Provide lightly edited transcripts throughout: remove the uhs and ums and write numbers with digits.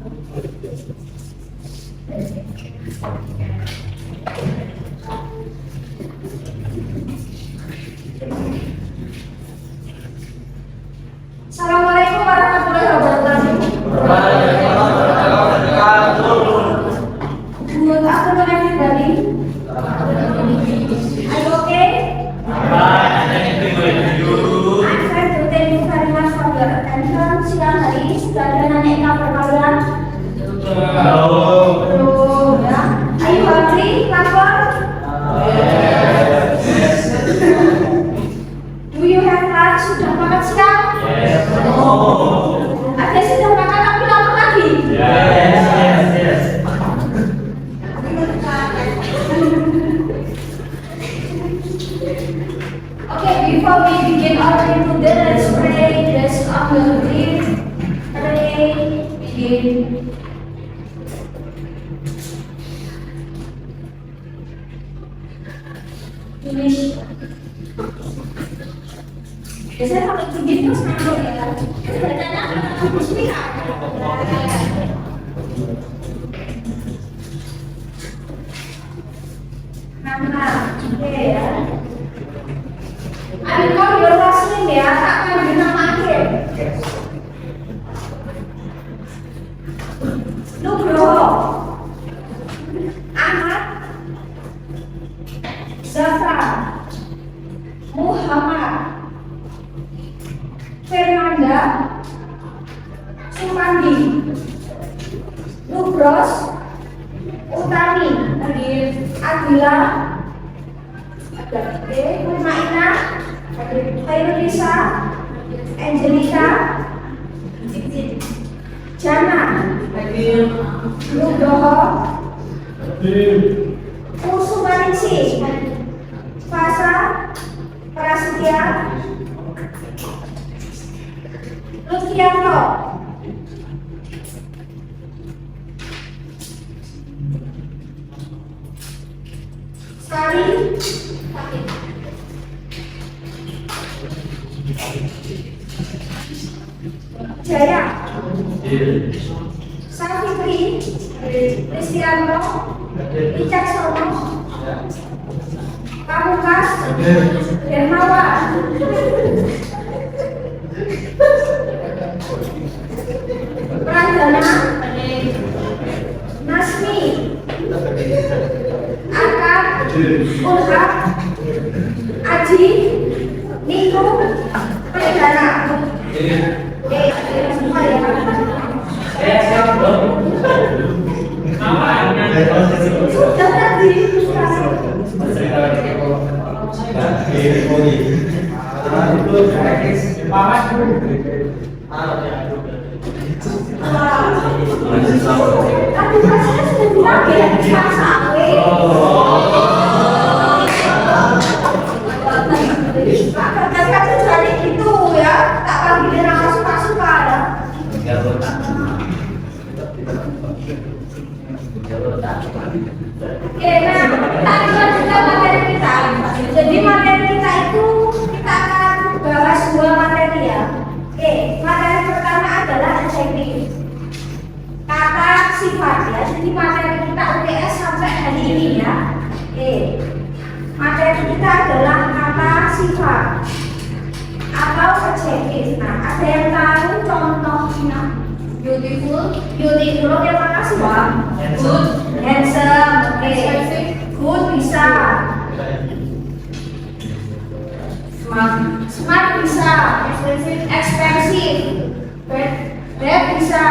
Assalamualaikum warahmatullahi wabarakatuh. Good afternoon, everybody. Are you okay? I'm trying to thank you very much for your attention. Siang hari sudah ada nanya perkalian. Belum ya. Are you hungry, lapar? Do you have lunch? Sudah makan siang? Ada sudah makan tapi lapar lagi? Okay, before we begin our day today, let's pray. Let's on your feet. Pray. Begin. Finish. Biasanya kalau begini terus nanggung ya. Bacanya apa sih? Oke ya. I will call your last name ya, tak panggil nama akhir. Nugroho, Ahmad, Zafar, Muhammad, Fernanda, Supandi, Nugros, Utami, Adila, Maina, Khairulisa, Angelika, Jana, Nugroho, Kusumaningsih, Fasa, Prasetya, Lutfianto, Sekali, Jaya, Safitri, Kristianto, Wicaksono, Pamungkas, Dermawan, Pradana, Nasmi, Akar, Ulhak, Aji, Niko, Pradana. Semua ya. Sudah tadi. Administrasinya sudah bilang ya, sampai. Kerja jadi gitu ya, tak panggilin nama suka-suka ya. Oke, nah kita lanjutkan materi kita. Jadi materi kita itu kita akan bahas dua materi ya. Oke, materi pertama adalah adjektif, kata sifat ya. Jadi materi kita UTS sampai hari ini ya. Oke, materi kita adalah kata sifat atau adjektif. Nah, ada yang tahu contohnya? Beautiful, beautiful. Oke, makasih Bang. Good, handsome. Oke, good bisa. Smart bisa. Expensive. Bad bisa.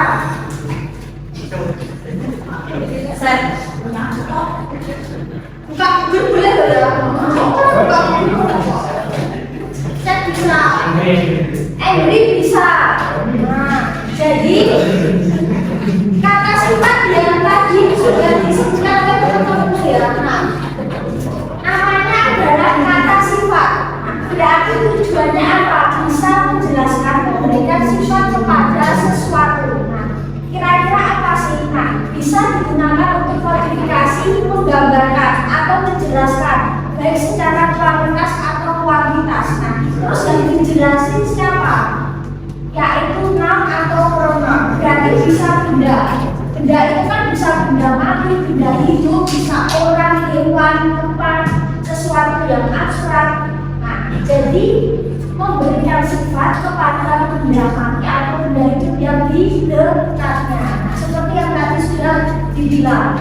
Set. Buka boleh ya? Set bisa. Angry bisa. Nah, jadi kata sifat yang tadi sudah disebutkan oleh teman-teman ya. Nah, namanya adalah kata sifat. Berarti tujuannya apa? Bisa menjelaskan, memberikan sifat kepada sesuatu. Nah, kira-kira apa sih? Nah, bisa digunakan untuk verifikasi, menggambarkan atau menjelaskan baik secara kualitas atau kuantitas. Nah, terus yang dijelasin siapa? Yaitu noun atau pronoun. berarti bisa benda. Benda itu kan bisa benda mati, benda hidup, bisa orang, hewan, tempat, sesuatu yang abstrak. Nah, jadi memberikan sifat kepada benda mati atau benda hidup yang di dekatnya. Nah, seperti yang tadi sudah dibilang.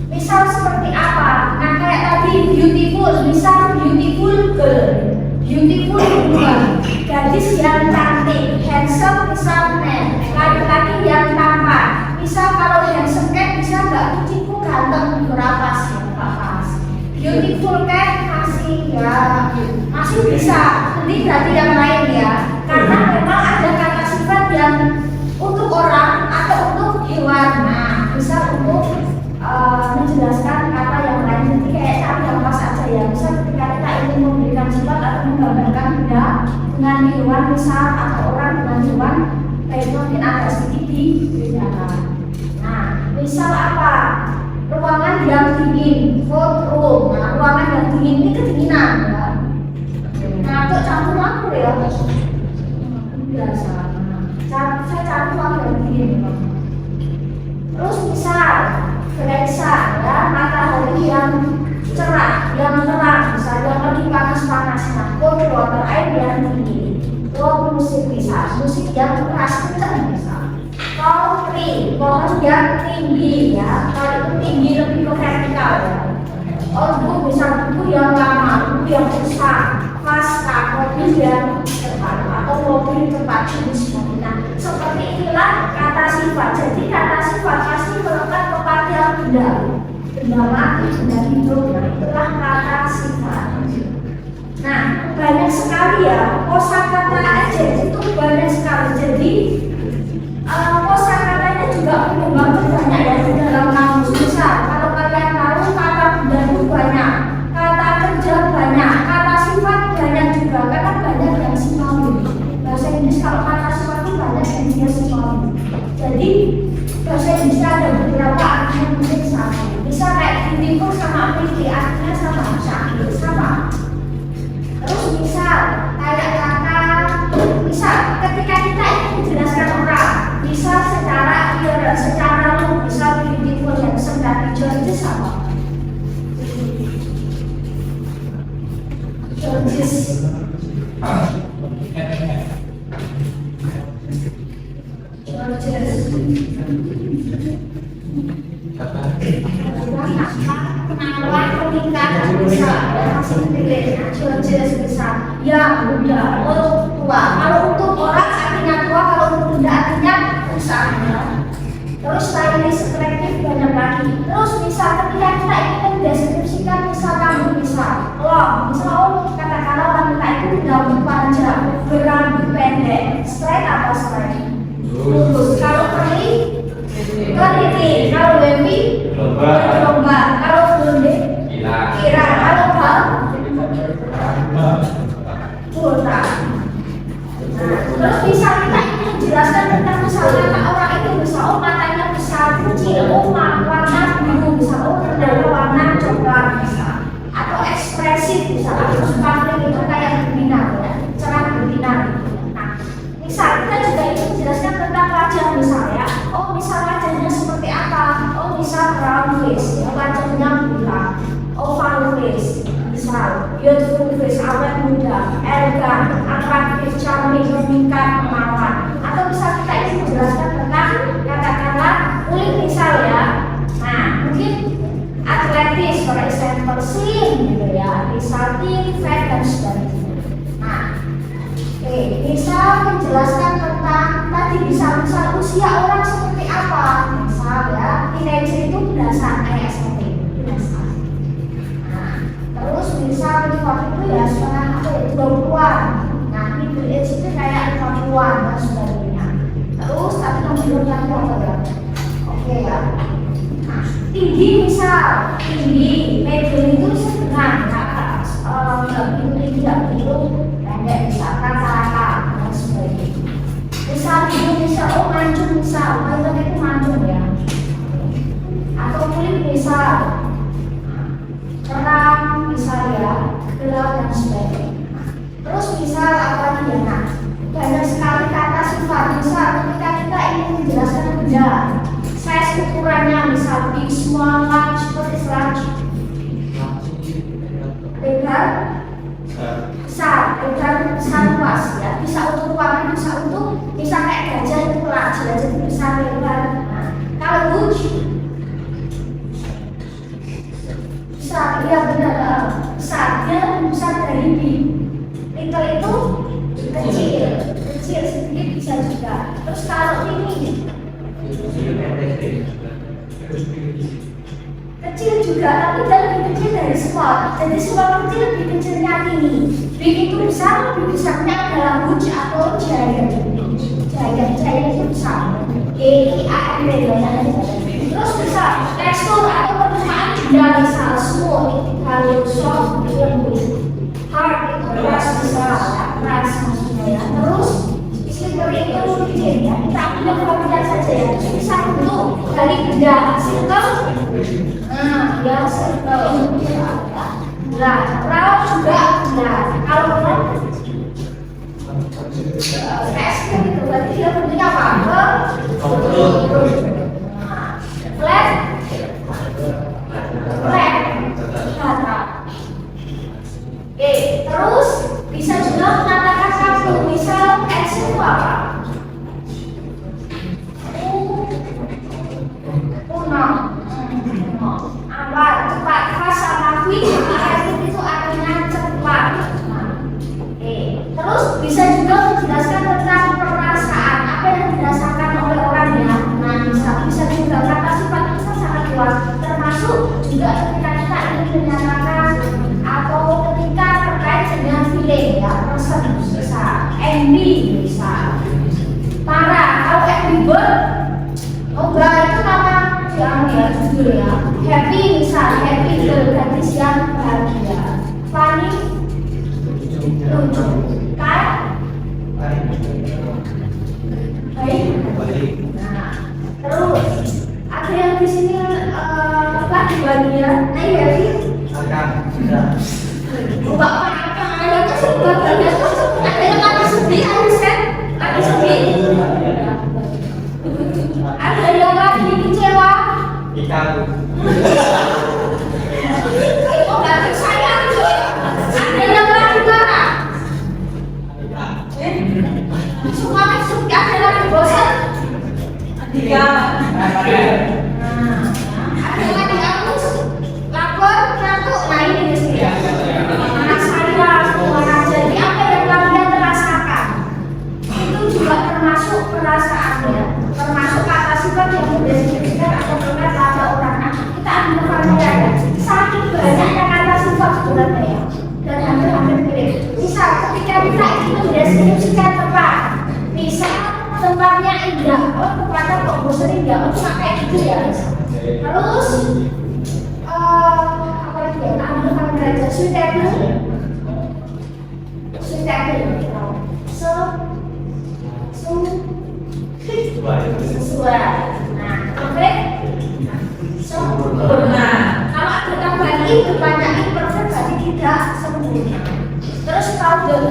Misal seperti apa? Nah, kayak tadi beautiful, misal beautiful girl, beautiful woman, gadis yang cantik, handsome misal man, laki-laki yang tampan. Misal kalau handsome cat bisa nggak kucingku ganteng berapa sih? Pas. Beautiful cat masih bisa. Ini berarti yang lain ya, karena memang ada kata sifat yang untuk orang atau untuk hewan. Nah, bisa untuk menjelaskan kata yang lain. Jadi kayak cara gampang saja ya. Misal ketika kita ingin memberikan sifat atau menggambarkan benda dengan hewan misal atau orang dengan hewan, kayak mungkin agak sedikit dibedakan. Nah, misal apa? Ruangan yang dingin, cold room. Nah, ruangan yang dingin ini kedinginan ya. Nah, untuk campur lampu ya. Biasa. Saya campur lampu yang dingin. Terus misal Alexa ya, matahari yang cerah, yang terang, misalnya lagi panas-panasnya, cold water, air yang dingin. Kalau musik bisa, musik yang keras kencang bisa. Kalau tree, pohon yang tinggi ya, kalau itu tinggi lebih ke vertikal ya. Buku bisa buku yang lama, buku yang besar, pasca, mobil yang cepat atau mobil cepat jenis mobil. Nah, seperti inilah kata sifat. Jadi kata sifat pasti melekat kepada benda mati, benda hidup. Nah, itulah kata sifat. Nah, banyak sekali ya kosakata aja itu banyak sekali. Jadi kosakatanya juga banyak ya di dalam kamus. Misal kalau kalian tahu kata benda itu banyak, kata kerja banyak, kata sifat banyak juga, karena banyak yang sinonim. Bahasa Inggris kalau kata sifat itu banyak yang dia sinonim. Jadi bahasa Inggris ada beberapa artinya mungkin sama. Misal kayak beautiful sama pretty artinya sama, sama. Terus misal kayak kata, misal ketika kita ingin menjelaskan orang, misal secara look, misal beautiful yang sedang Georges sama. Georges. Penawar peningkatan bisa Georges bisa ya muda untuk tua. Kalau untuk orang artinya tua, kalau untuk benda artinya rusak ya. Terus stylish, kreatif banyak lagi. Terus misal ketika kita ingin mendeskripsikan misal rambut misal katakanlah wanita itu berambut panjang, berambut pendek, straight apa straight? Lurus. Kalau curly, kalau baby, lomba. Kalau blonde, kira. Kalau bal, curta. Nah, terus bisa kita ingin menjelaskan tentang misalnya kata orang itu bisa matanya besar, kecil, warna biru bisa, ternyata warna coklat bisa, atau ekspresif bisa, atau sparkling itu kayak berbinar ya, cerah berbinar. Nah, misal kita juga ingin menjelaskan tentang wajah misalnya, misal wajahnya seperti apa? Misal round face, ya, wajahnya bulat, oval face, misal beautiful face, awet muda, elegan, atraktif, charming, meningkat, menawan. Atau bisa kita ingin menjelaskan tentang katakanlah kulit misal ya. Nah, mungkin atletis, for example, slim gitu ya, misal thin, fat dan sebagainya. Nah, misal menjelaskan tentang tadi misal usia orang seperti apa, misal ya, teenager itu berdasar kayak seperti itu berdasar. Nah, terus misal waktu itu ya setengah 20-an. Nah, middle age itu kayak 50-an dan sebagainya. Terus tapi belum lagi apa ya? Oke ya. Nah, tinggi misal tinggi, medium itu sedang, tinggi tidak begitu pendek, misalkan rata dan sebagainya. Misal itu mancung misal, itu mancung ya. Atau kulit misal terang misal ya, gelap dan sebagainya. Terus misal apa lagi ya? Nah, banyak sekali kata sifat. Misal ketika kita ingin ingin menjelaskan benda, size ukurannya misal big, small, large, what is large? Lebar, besar, lebar, besar, luas ya. Bisa untuk ruangan, bisa untuk misal kayak gajah itu large, gajah itu besar, lebar. Nah, kalau huge, besar, iya benar, besar, dia lebih besar dari big. Little itu kecil, kecil sedikit bisa juga. Terus kalau ini kecil juga, tapi dia lebih kecil dari small. Jadi small kecil lebih kecilnya ini. Big itu besar, lebih besarnya adalah huge atau giant. Giant itu besar. G-I-A-N-T. Terus bisa tekstur atau permukaan benda misal smooth, halus, soft, lembut. Hard itu keras, bisa keras maksudnya ya. Terus slippery itu mungkin ya. Kita ambil perhatian saja ya. Bisa untuk dari benda circle. Nah, ya circle. Nah, round juga benar. Kalau round S gitu, berarti dia bentuknya apa? Flat, oke, terus bisa juga mengatakan satu, misal X itu apa? Awal, cepat, fast sama quick, itu artinya cepat. Oke, terus bisa juga menjelaskan tentang perasaan, apa yang dirasakan oleh orang ya. Nah, bisa juga kata sifat itu sangat luas, termasuk juga ketika kita ingin menyatakan atau ketika terkait dengan feeling ya, person bisa, angry bisa, marah. Kalau angry bird, enggak itu nama yang ya judul ya. Happy misal, happy girl berarti siang bahagia. Funny, lucu. Kan? Baik. Nah, terus ada yang di sini lagi bahagia. Nah, happy. Enggak apa-apa, ada kesempatan. Ada yang lagi sedih, lagi sedih. Ada yang lagi kecewa. Oh, berarti saya ada yang lagi marah. Semua sudah ada yang lagi bosan. Ada yang lagi haus, lapar, ngantuk. Nah ini biasanya. Anak saya semua. Jadi apa yang kalian rasakan itu juga termasuk perasaannya, termasuk kata sifat yang mendeskripsikan atau berkata pada orang. Kita ambil familiar ya. Saking banyaknya kata sifat sebenarnya ya, dan hampir-hampir mirip. Misal ketika kita ingin mendeskripsikan tempat, misal tempatnya indah, oh tempatnya kok bosan indah, oh cuma kayak gitu ya. Terus apa lagi ya? Kita ambil familiar aja. Suitable, sesuai. Nah, perfect, sempurna. Kalau ada tambahan i depannya imperfect berarti tidak sempurna. Terus powder,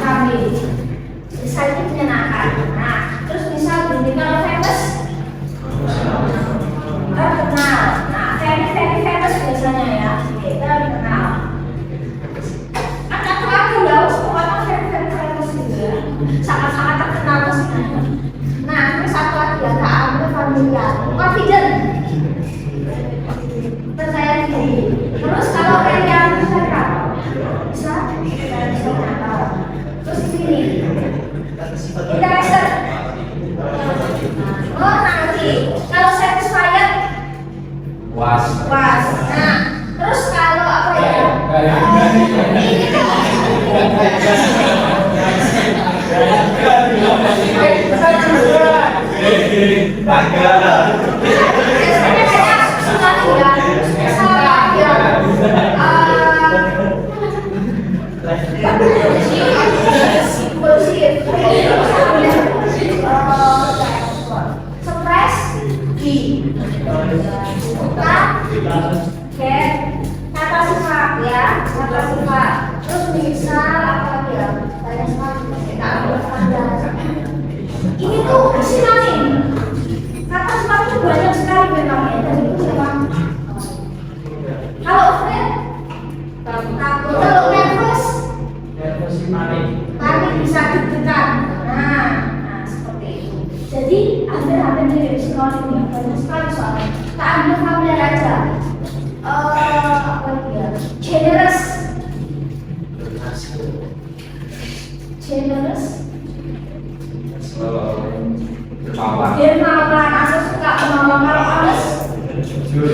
kami bisa itu menyenangkan. Nah, terus misal gini, kalau famous terkenal. Nah, very famous biasanya ya, terkenal. Ada lagu ya, semua very famous gitu ya, sangat-sangat terkenal maksudnya. Nah, terus satu lagi ya, tak ambil familiar, confident, percaya diri. Terus kalau yang bisa terus ini interested. Oh nanti kalau satisfied was. Nah terus kalau apa ya ini kan kata sifat ya, kata sifat. Terus misal apa lagi ya? Banyak sekali. sinoni. Kata sifat itu banyak sekali memang ya. Dan itu memang. Kalau afraid, takut. Kalau nervous, panik bisa deg-degan. Nah, seperti itu. Jadi hampir-hampir mirip sinonim ya. Banyak sekali soalnya. Kita ambil familiar aja. Apa dia? Generous. Dermawan, asal suka dermawan. Kalau males, jujur.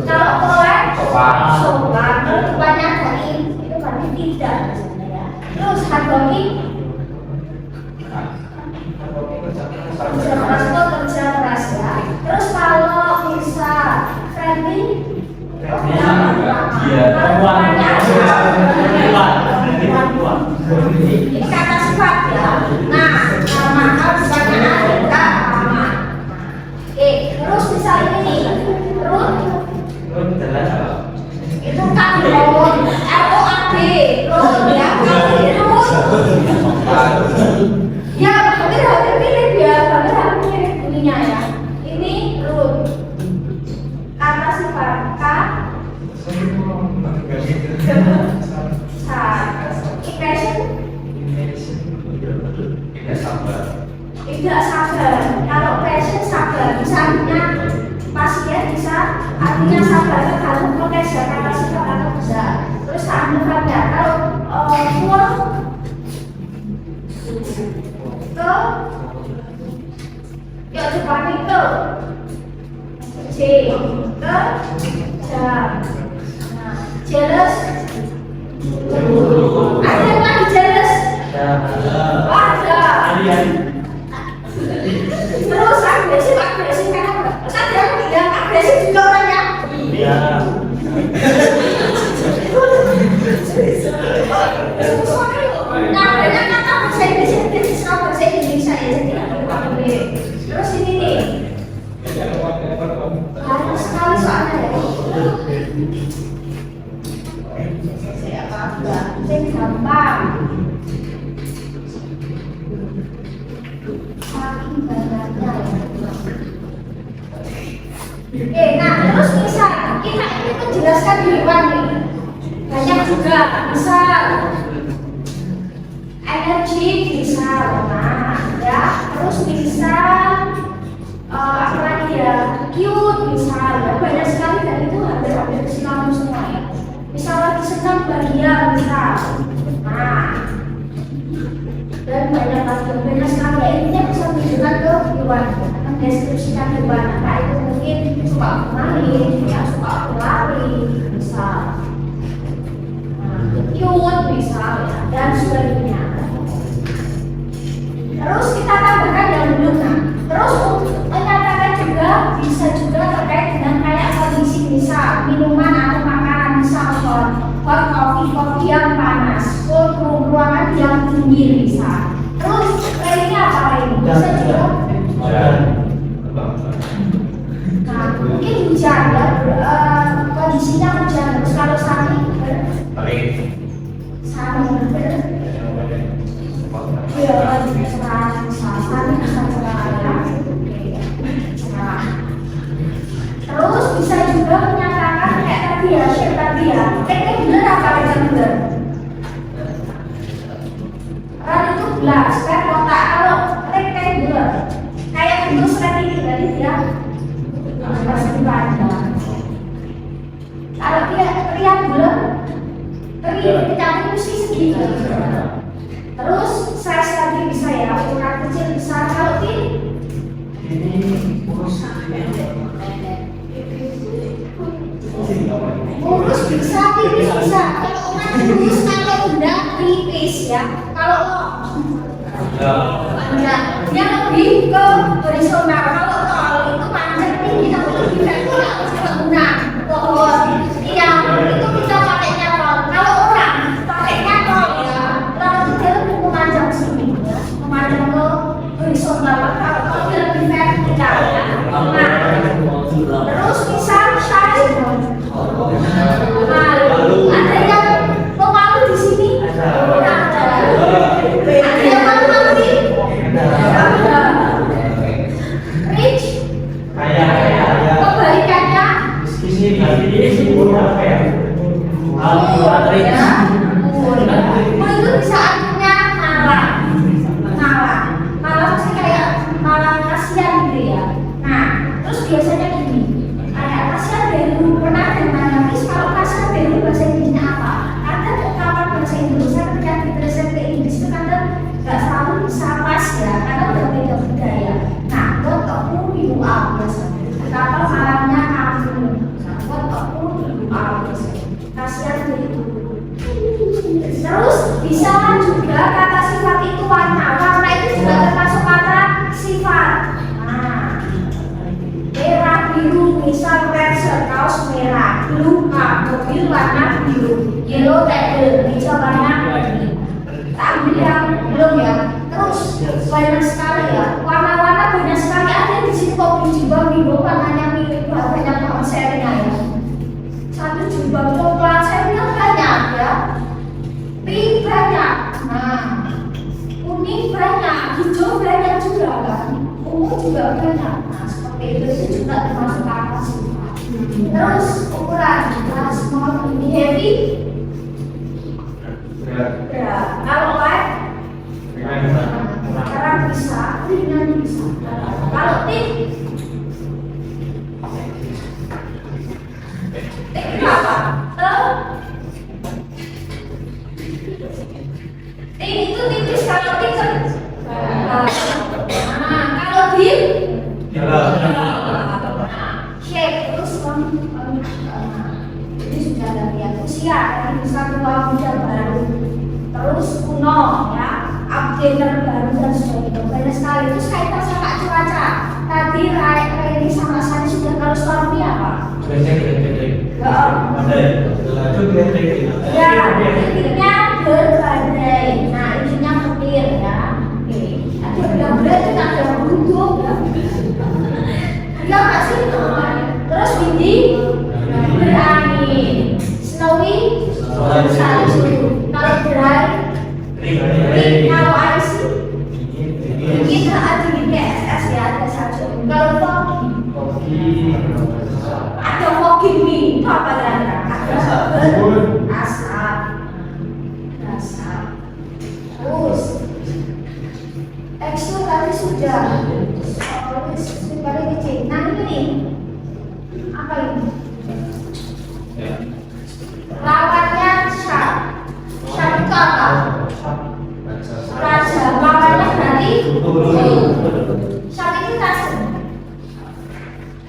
Kalau polite, sopan. Kalau depannya dari itu berarti tidak sebenarnya. Terus hardworking, kerja keras ya. Terus kalau bisa friendly, ini kata sifat ya. Nah, maka misalnya ada sama. Terus misalnya ini root itu kan root, ROAD, root ya, root. Ya, hampir mirip ya, hampir mirip bunyinya ya. Ini root. Kata sifat K. Tidak sabar. Kalau passion sabar, misalnya pasien bisa artinya sabar tergantung proses ya, kata sifat atau bisa. Terus ambil ya. Kalau full ke ya depannya ke J ke jam. Jealous. Ada yang lagi jealous? Ada. Terus agresif karena sadar tidak agresif juga orangnya. Iya. Nah, banyak kata bahasa Inggris sama bahasa Indonesia ya, jadi terus ini nih. Harus sekali soalnya ya. Saya gampang. Saking banyaknya ya. Nah terus misal kita ini menjelaskan hewan nih. Banyak juga, misal energi bisa, nah ya. Terus bisa apa lagi ya? Cute misal ya. Banyak sekali dan itu hampir sinonim semua ya. Misal lagi senang bahagia misal. Nah, dan banyak sekali ya, intinya bisa menunjukkan ke hewan, mendeskripsikan hewan. Nah itu mungkin suka bermain, ya suka berlari misal, cute misal ya, dan sebagainya. Terus kita tambahkan yang belum. Nah, terus menyatakan juga bisa juga terkait dengan kayak kondisi misal minuman atau makanan misal hot kopi yang panas, cold room ruangan yang dingin misal. Terus lainnya apa lain? Bisa juga. Nah, mungkin hujan ya, kondisinya hujan. Terus kalau sani ya, sani bisa cerah ya. Terus bisa juga menyatakan kayak tadi ya, rectangular apa rectangular? Rad itu gelas, kan kotak. Kalau rectangular kayak bentuk seperti ini, tadi dia pasti panjang. Kalau dia triangular, kita mesti segini. Terus size tadi bisa ya, ukuran kecil bisa. Kalau ini urus bisa, tipis bisa. Kalau ukuran lurus, kalau enggak tipis ya. Kalau enggak, dia lebih ke horizontal. Kalau tol itu panjang tinggi, tapi lebih vertikal. Kalau enggak, pohon, iya itu kita pakainya tol. Kalau orang pakainya tol ya, tol itu dia lebih memanjang sini ya, memanjang ke horizontal. Kalau tol dia lebih vertikal ya. Nah, terus misal size. Ada yang pemalu di sini? Ada yang malu-malu di? gitu ya. Nah, terus biasanya gini, kayak kasihan dulu pernah nanya Miss, kalau kasihan dulu bahasa Inggrisnya apa? Kadang ungkapan bahasa Indonesia ketika ditranslate ke Inggris itu kadang nggak selalu bisa pas ya, karena udah beda budaya. Nah, what you are biasanya. Betapa malangnya kamu. What you are biasanya. Kasihan dulu. Terus bisa juga kata sifat itu warna. Warna itu juga termasuk kata sifat. Nah, merah biru, misal red shirt, kaos merah, blue car, mobil warna biru, yellow table, hijau warna biru. Tak ambil yang belum ya. Terus banyak sekali ya, warna-warna banyak sekali ada di sini kok di jilbab biru warnanya mirip banyak banget serinya ya. Satu jilbab coklat serinya banyak ya. Pink banyak, nah kuning banyak, hijau banyak juga kan, ungu juga banyak. Nah seperti itu juga termasuk kata sifat. Terus ukuran, small, ini heavy, berat. Kalau light, sekarang bisa, ringan bisa. Kalau thick, thick itu apa? Ini itu tipis, kalau thick kan? Nah, kalau thin, shape terus ini sudah ada lihat usia, yang bisa tua muda baru, terus kuno ya, update terbaru dan sebagainya banyak sekali. Terus kaitan sama cuaca. Tadi Raini sama saya sudah kalau stormy apa? Ya, intinya berbadai. Nah, intinya petir ya. Oke. Ada benar-benar itu ada beruntung ya. Iya nggak sih? Terus windy, berangin. Snowy, salju. Kalau dry, kalau icy, dingin ada dingin kayak es ya, ada salju. Kalau foggy, ada foggy nih. Itu apa kira-kira? Asap. Terus tekstur tadi sudah. Paling kecil. Nah ini nih, apa ini? Lawannya sharp. Sharp itu apa? Raja. Lawannya berarti sharp itu tajam.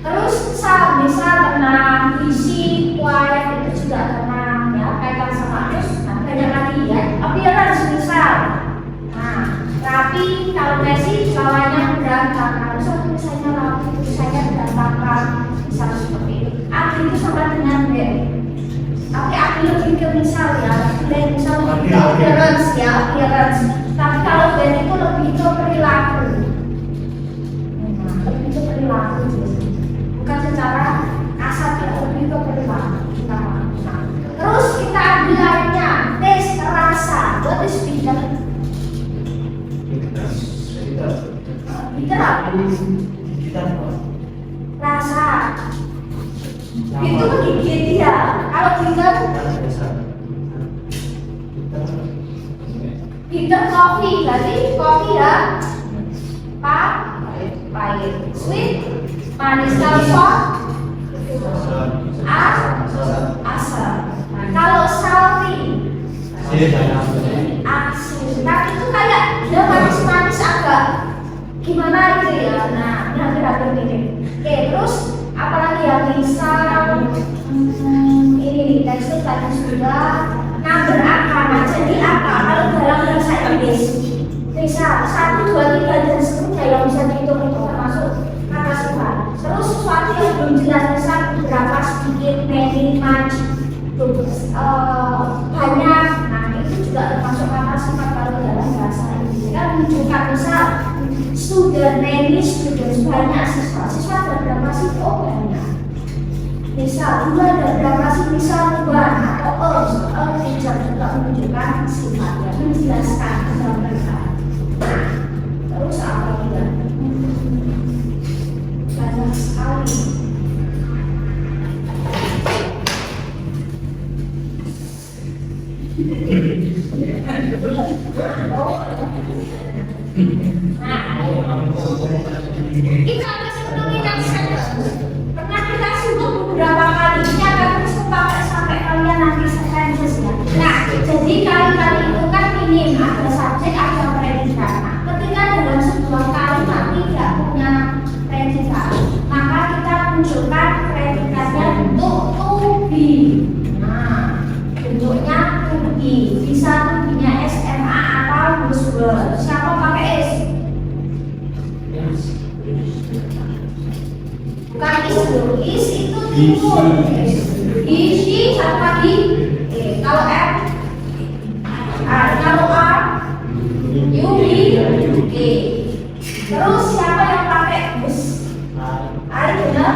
Terus sal, misal tenang, isi, quiet itu juga tenang ya, kaitan sama terus. Nah, banyak lagi ya. Appearance misal. Nah, rapi, kalau Messi lawannya berantakan. Kalau misalnya rapi, misalnya berantakan, misal seperti itu. Api itu sama dengan band. Tapi api lebih ke misal ya, band misal lebih ke appearance ya, appearance. Tapi kalau band itu lebih ke perilaku. Nah, lebih ke perilaku biasanya. Bukan secara kasar ya, lebih ke perilaku. Nah, terus kita ambil lainnya, tes rasa. What is bitter? Bitter apa? Rasa. Itu menggigit dia. Kalau bitter, bitter coffee. Berarti kopi ya. Pahit. Sweet, manis. Kalau sour, asam. Kalau salty, asin. Nah itu kayak dia manis-manis agak gimana gitu ya. Nah, hampir-hampir mirip. Oke, terus apalagi yang misal ini tekstur tadi sudah. Nah, berakar. Jadi apa? Kalau dalam bahasa Inggris misal 1, 2, 3 dan seterusnya yang bisa dihitung itu termasuk kata sifat. Terus sesuatu yang belum jelas misal berapa, sedikit, many, much, banyak. Nah, itu juga termasuk kata sifat kalau dalam bahasa Inggris. Kan menunjukkan misal student, many students, banyak siswa. Siswa ada berapa sih? Oh banyak. Misal 2 ada berapa sih? Misal 2 atau teacher juga menunjukkan sifat yang menjelaskan dalam bahasa. Terus apa juga? Banyak sekali. Nah, Kita harus mendominasikan. Pernah kita sebut beberapa kali. Ini akan terus kepakai sampai kalian nanti sentences ya. Nah, jadi kali-kali itu kan minim ada subjek, ada predikat. Nah, ketika dalam sebuah kalimat tidak punya predikat, maka kita munculkan predikatnya bentuk to be. Nah, bentuknya to be. Bisa to be-nya SMA atau buzzword. Siapa pakai S? Bukan is itu timbul. Isi satu lagi. Kalau M, kalau A, U, B. Terus siapa yang pakai bus? I benar?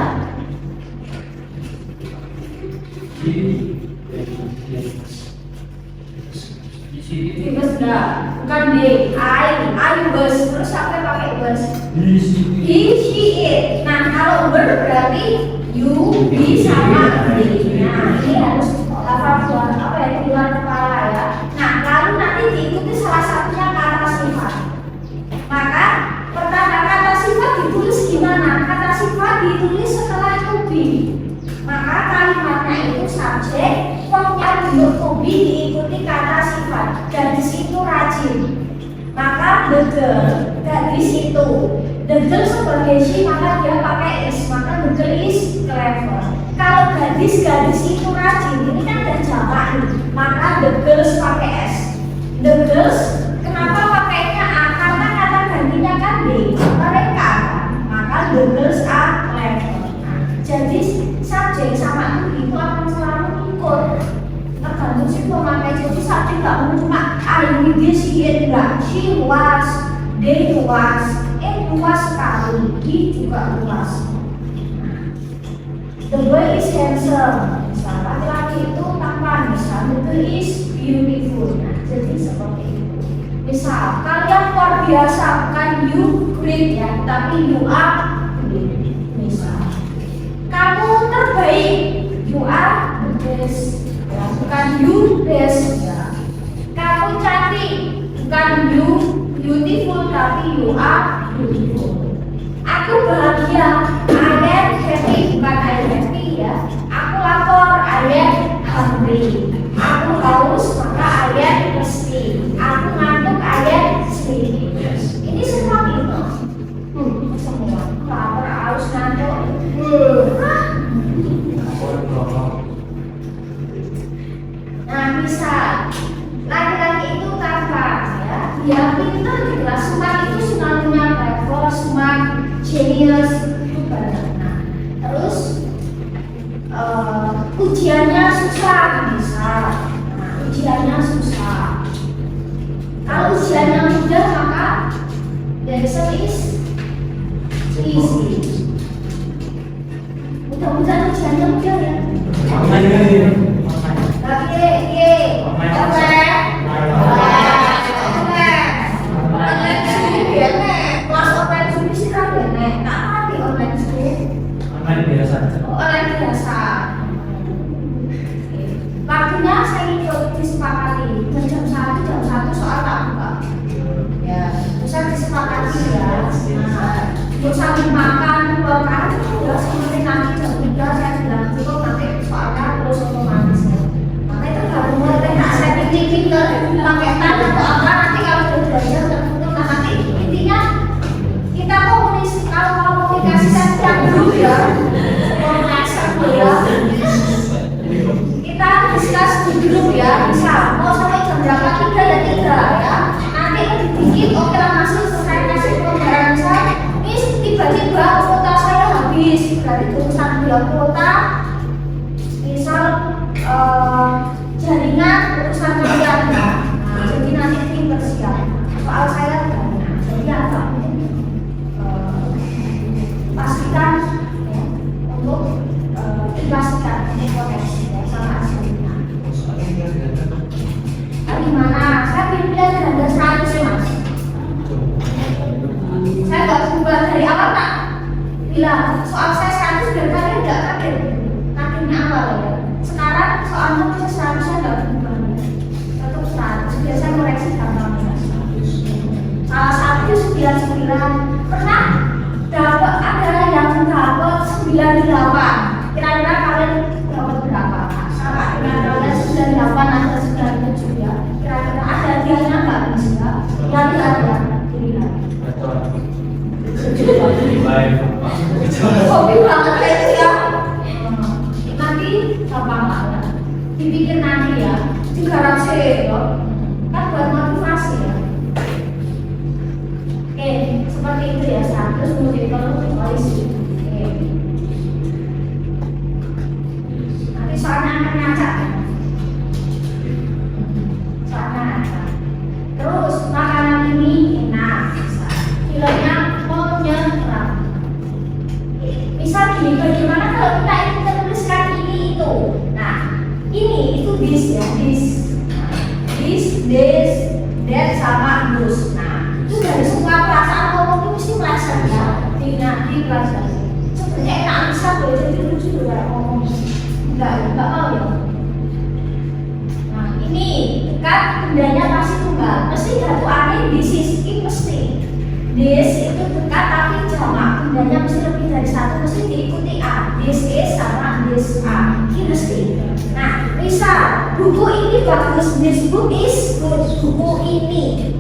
Bus enggak, bukan D. I bus. Terus siapa yang pakai bus? He, she, it. Nah, kalau ber berarti you, be sama D. Nah, ini harus hafal buat apa ya, di luar kepala ya. Nah, lalu nanti diikuti salah satunya kata sifat. Maka pertama kata sifat ditulis gimana? Kata sifat ditulis setelah to be. Maka kalimatnya itu subjek, formnya bentuk to be diikuti kata sifat. Gadis itu rajin. Maka the girl, gadis itu. The girl sebagai she, maka dia pakai is. Maka the girl is clever. Kalau gadis itu rajin, ini kan ada jamak nih. Maka the girls pakai s. The girls, kenapa pakainya a? Karena kata gantinya kan d. Mereka, maka the girls are clever. Nah, jadi subjek sama itu akan selalu ikut. Tergantung si pemakai. Jadi subjek nggak mau cuma I, dia, she, it, enggak. She was, they was, it was sekali, he juga was. The boy is handsome. Misal laki-laki itu tampan. Misal itu is beautiful. Nah, jadi seperti itu. Misal kalian luar biasa, bukan you great ya, tapi you are great. Misal kamu terbaik, you are the best. Ya, bukan you best ya. Kamu cantik, bukan you beautiful, tapi you are beautiful. Aku bahagia, I am happy, bukan I am happy ya. Aku lapar, I am hungry. Aku haus, maka I am thirsty. Aku ngantuk, I am sleepy. Ini semua gitu. Semua lapar, haus, ngantuk. Nah, misal laki-laki itu tampan ya, dia pintar di kelas. Smart itu sinonimnya clever, smart, genius itu banyak. Nah, terus ujiannya susah bisa. Nah, ujiannya susah. Kalau ujiannya mudah maka the answer is easy. Mudah-mudahan ujiannya mudah ya. Waktunya saya ikut disepakati jam 1 soal tak buka ya, bisa disepakati ya. Untuk sambil makan makan ya, seperti nanti jam 3 saya bilang cukup, nanti soalnya terus otomatis ya. Makanya tergantung mulai nak saya pikir pakai tangan atau apa, nanti kalau sudah belajar tertutup. Nah, nanti intinya kita komunikasi saya dulu ya, kita diskus di grup ya. Misal mau sampai jam berapa, 3 ya 3 ya. Nanti dikit oke lah, masih selesai ngasih pembelajaran. Misal ini tiba-tiba kuota saya habis, dari urusan dia kuota. Misal jaringan urusan kalian. Nah, jadi nanti tim bersiap. Soal saya banyak, jadi agak pastikan ya, untuk dipastikan koneksi ya, sama aslinya. Nah, gimana? Saya pilih ganda 100 mas. Saya nggak berubah dari awal tak bilang soal saya 100 biar kalian nggak kaget. Kagetnya awal ya. Sekarang soalnya saya 100 saya nggak berubah. Tetap 100. Biasanya koreksi gampang ya. Salah satu 99 pernah dapat Hobi banget kayak itu ya. Nanti gampang banget. Dipikir nanti ya, digarap sih ya. Kan buat motivasi ya. Oke, seperti itu ya. Terus kemudian koalisi. Oke. Nanti soalnya akan ngacak. Soalnya ngacak. Terus makanan ini enak, nilainya menyerap. Misal gini, bagaimana kalau kita itu menuliskan ini itu? Nah, ini itu this ya, this, that sama dus. Nah, itu dari semua perasaan ngomong itu mesti merasa ya, di pelajaran. Sebenarnya enak bisa boleh jadi lucu juga ngomong. Enggak mau ya. Nah, ini kan bendanya pasti tunggal, mesti satu aneh this is ini mesti. This itu dekat tapi jamak, bendanya mesti lebih dari satu, mesti diikuti a. This is sama this a. Ini mesti. Nah, misal buku ini bagus, this book is good. Buku ini,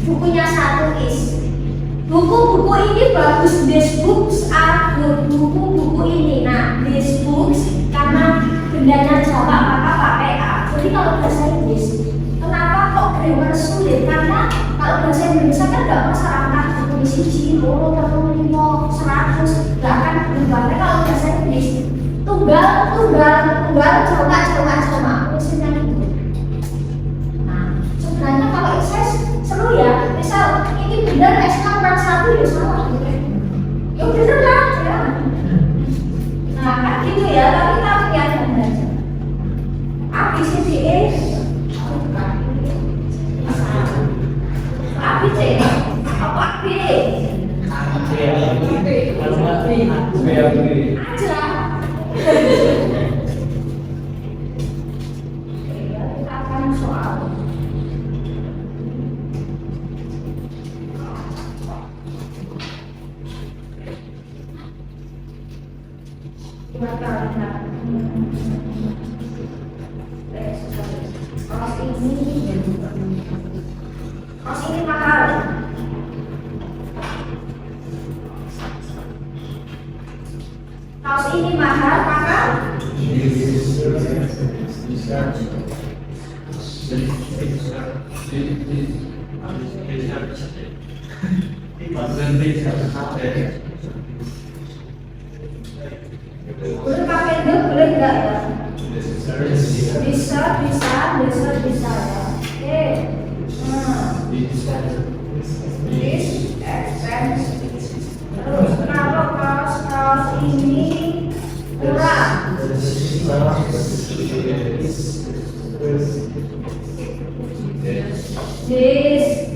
bukunya satu is. Buku ini bagus, this books are good. Buku ini. Nah, this books karena bendanya jamak maka pakai a. Jadi kalau bahasa Inggris, kenapa kok grammar sulit? Karena kalau bahasa Indonesia kan nggak masalah buku siji, loro, telu, limo, 100, nggak akan berubah. Tapi kalau bahasa Inggris, tunggal, jamak, misalnya itu. Nah, sebenarnya kalau saya seru ya. Misal ini benar S kurang 1 ya salah. Ya bener lah ya. Nah kan gitu ya. Tapi kita lihat belajar. A B C D E A B C apa B aja. Kita akan soal Kos ini mahal. Kaos ini mahal, maka boleh pakai dot, boleh enggak ya? Bisa ya. Oke. This expensive. Terus kalau kaos ini murah. This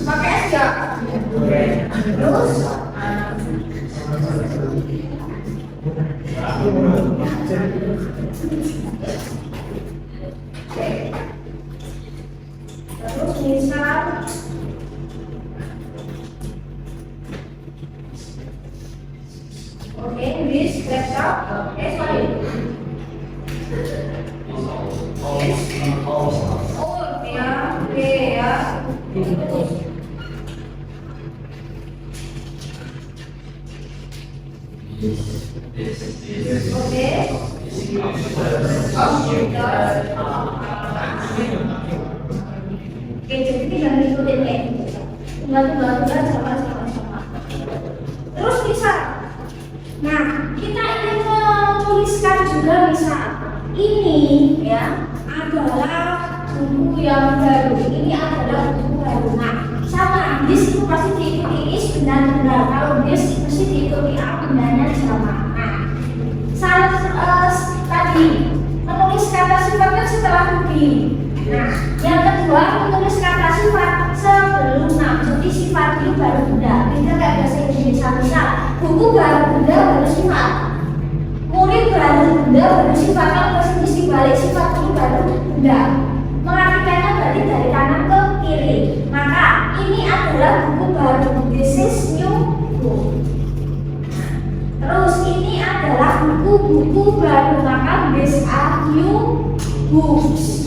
pakai es ya. Terus terus misal this laptop sorry jadi tinggal ngikutin tinggal sama. Terus misal, nah kita ingin menuliskan juga misal ini ya adalah buku yang baru. Ini adalah buku baru. Nah, sama this itu pasti diikuti is benar-benar. Kalau this pasti diikuti a bendanya sama. Nah, tadi menulis kata sifatnya setelah bukti. Nah, yang kedua menulis kata sifat sebelum nah. Jadi sifat itu baru benda. Kita nggak bahasa Indonesia misal buku baru benda baru sifat. Murid baru benda baru sifat. Kalau bahasa Inggris dibalik sifat itu baru benda. Mengartikannya berarti dari kanan ke kiri. Maka ini adalah buku baru. This is new buku baru, maka these are new books.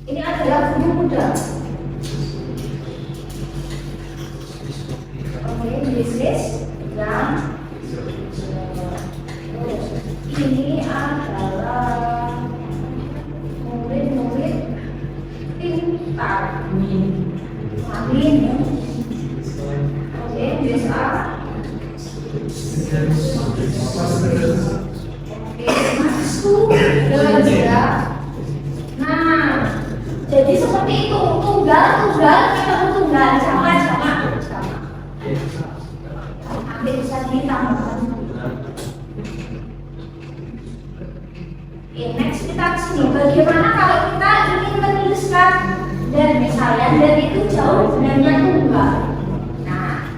Ini adalah buku muda. Oke, this is yang ini adalah murid-murid pintar. Amin. Oke, these are students ya. Nah, jadi seperti itu, tunggal ketemu tunggal sama. Ambil bisa ditambahkan. Oke, next kita kesini. Bagaimana kalau kita ingin menuliskan dan misalnya dan itu jauh bendanya tunggal. Nah,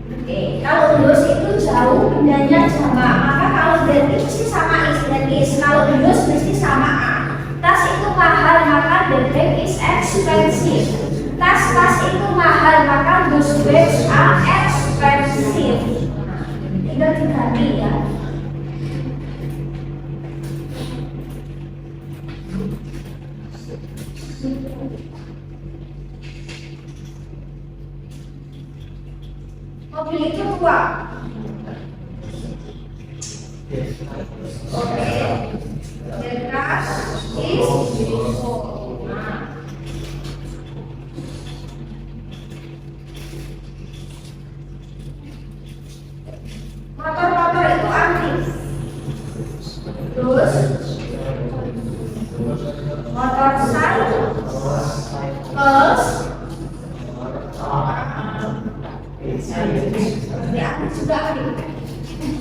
oke, kalau dus itu jauh bendanya sama. Maka kalau dan mesti sama is dan is. Kalau dus mesti sama a. Tas itu mahal, maka the bag is expensive. Tas itu mahal, maka those bags are expensive. Tinggal diganti ya. Mobil itu tua. Oke. The car is beautiful. Nah. Motor-motor itu antik. Terus motorcycle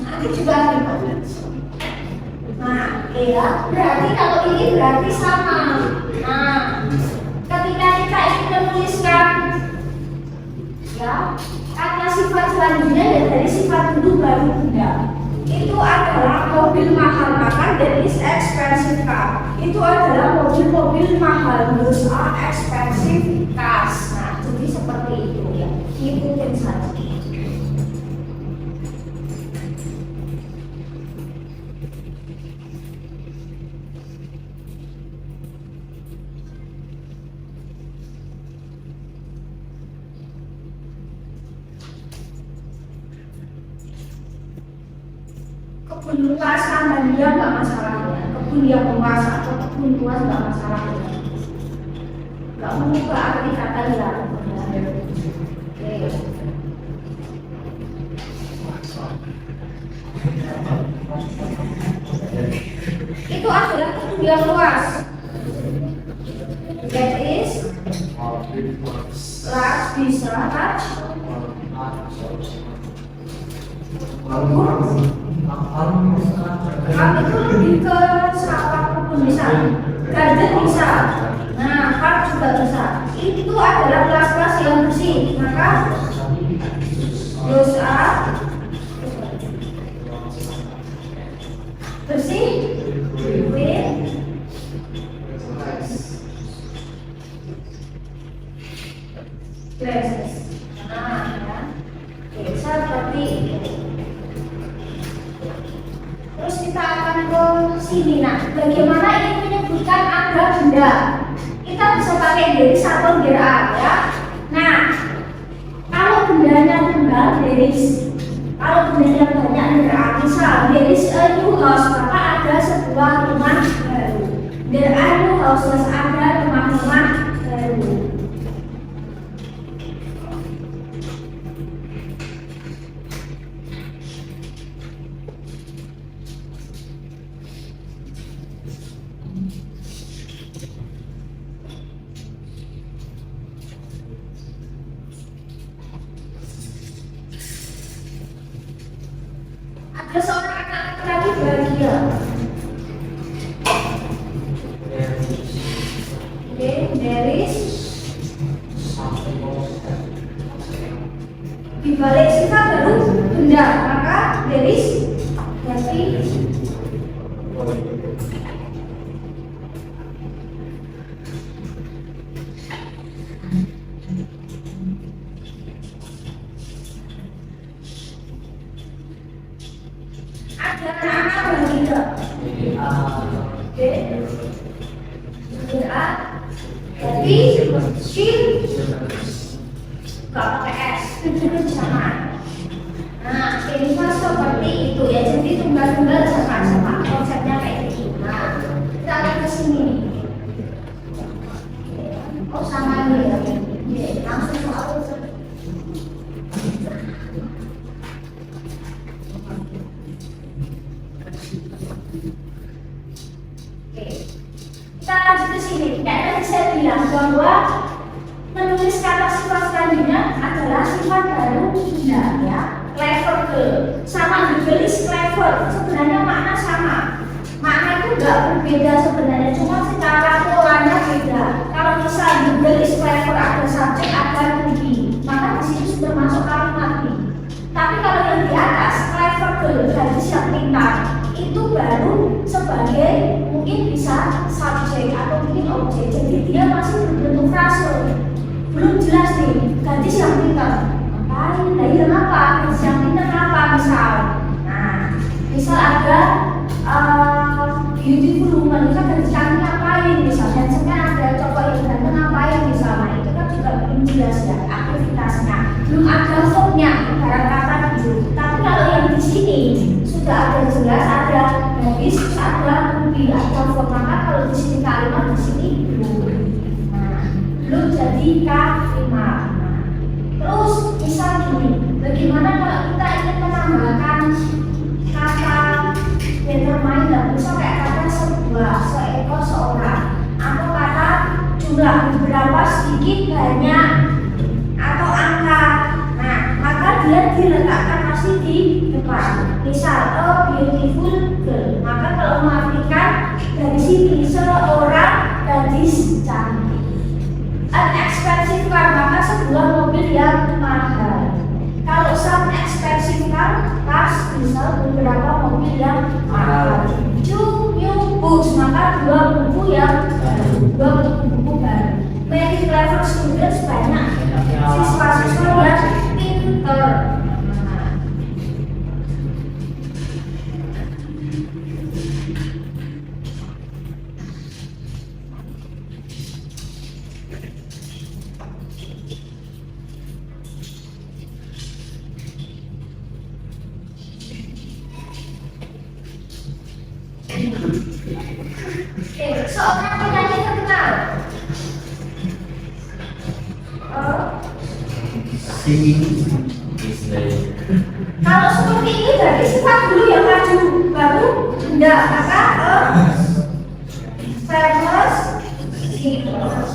antik juga antik. Nah, ya, berarti kalau ini berarti sama. Nah, ketika kita ingin menuliskan ya, kata sifat selanjutnya ya dari sifat dulu baru tidak. Itu adalah mobil mahal, maka that is expensive car. Itu adalah mobil-mobil mahal, those are expensive cars. Nah, jadi seperti itu ya. Ikutin saja. Kebun luas dan dia nggak masalahnya. Kebun yang luas atau kebun luas nggak masalahnya. Nggak mengubah arti kata yang. Oke. Itu adalah kebun yang luas. That is large bisa large. Park itu lebih ke sawah kebun bisa, garden bisa, nah park juga bisa. Itu adalah kelas-kelas yang bersih, maka dosa bersih, clean, places. Nah, ya, oke, seperti itu. Terus kita akan ke sini. Nah, bagaimana ini menyebutkan ada benda? Kita bisa pakai dari satu der a ya. Nah, kalau bendanya tunggal kalau bendanya banyak der a, misal there is a new house, maka ada sebuah rumah baru. There are new houses, ada rumah-rumah baru. Ada seorang anak laki-laki bahagia. Oke, dari di balik sifat bunda, maka there is happy. Ada anak-anak yang tidak. Oke. A. Happy. She. Gak pakai S. Jangan. Nah, ini kan seperti itu ya. Jadi tunggal-tunggal jangan sama konsepnya kayak gitu. Nah, kita akan ke sini. Oh, sama ini ya. Oke, langsung soal itu. Oke, kita lanjut ke sini. Kayak tadi saya bilang bahwa menulis kata sifat selanjutnya adalah sifat baru bunda ya. Clever girl sama ditulis clever sebenarnya makna sama, makna itu enggak berbeda sebenarnya, cuma secara polanya beda. Kalau misal ditulis clever ada subjek ada body, maka di sini sudah masuk kalimat nih. Tapi kalau yang di atas clever girl gadis yang pintar itu baru sebagai mungkin bisa subjek atau mungkin objek, jadi dia masih berbentuk frase, belum jelas nih gadis yang pintar. Ngapain? Nah, iya kenapa? Gadis yang pintar kenapa? Misal, nah, misal ada beautiful woman, itu kan gadis cantik ngapain? Misalnya, kan ada cowok yang ganteng ngapain? Misalnya, itu kan juga belum jelas ya aktivitasnya, belum ada formnya, ibarat kata gitu. Tapi kalau yang di sini sudah ada jelas, ada gadis, ada bukti, ada form. Maka kalau di sini kalimat di sini belum, nah, belum jadi kalimat. Terus misal gini, bagaimana kalau kita ingin menambahkan kata determine dan bisa kayak kata sebuah, seekor, seorang, atau kata jumlah beberapa, sedikit, banyak, atau angka. Nah, maka dia diletakkan masih di depan. Misal a beautiful girl, maka kalau mengartikan dari sini seorang gadis cantik. An expensive car, maka sebuah mobil yang mahal. Kalau some expensive car, cars misal beberapa mobil yang mahal. Two new books, maka dua buku yang baru, dua buku baru. Many clever students, banyak siswa-siswa yang pinter. Seorang penyanyi terkenal. Kalau seperti ini berarti sifat dulu yang maju, baru benda, maka famous singers.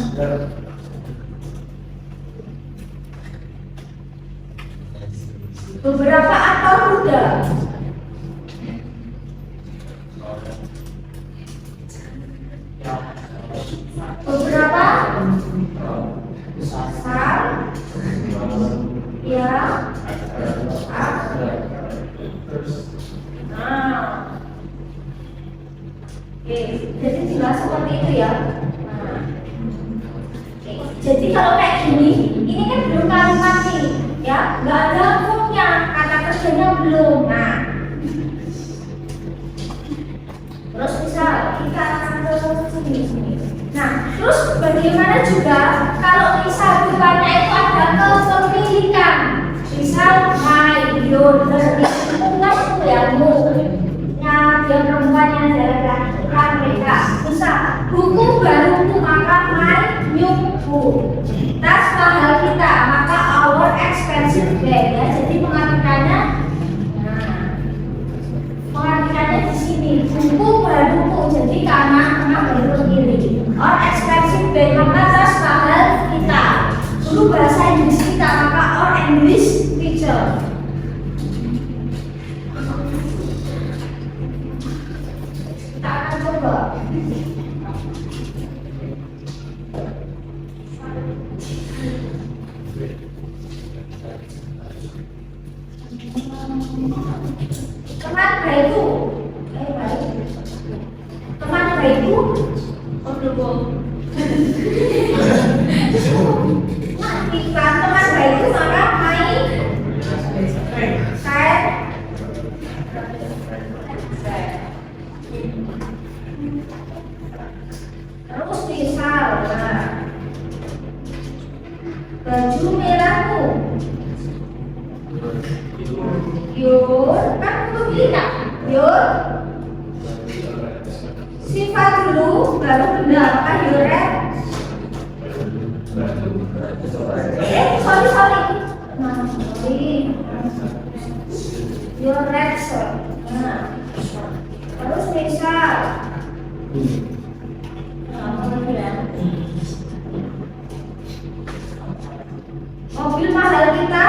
Beberapa atau muda. Beberapa besar ya. Nah, oke, jadi jelas seperti itu ya. Nah, oke. Jadi kalau kayak gini, ini kan belum kalimat nih, ya, nggak ada formnya, kata kerjanya belum. Nah, terus misal kita akan ke sini. Nah, terus bagaimana juga kalau misal depannya itu ada kepemilikan, misal my, your, her, itu kan puyamu, ya dia perempuannya adalah mereka. Misal buku baruku, maka my new book. Tas mahal kita, maka our expensive bag. Ya, jadi pengartikannya, nah, pengartikannya di sini buku baruku, jadi karena baru sendiri. Or expensive bag, maka tas mahal kita. Dulu bahasa Inggris kita, maka or English teacher. Kita akan coba. Baju merahmu. Your, kan untuk pilih kan? Your sifat dulu, baru benda. Apakah your red? Sorry. Your red shirt. Nah, terus misal. Mobil mahal kita.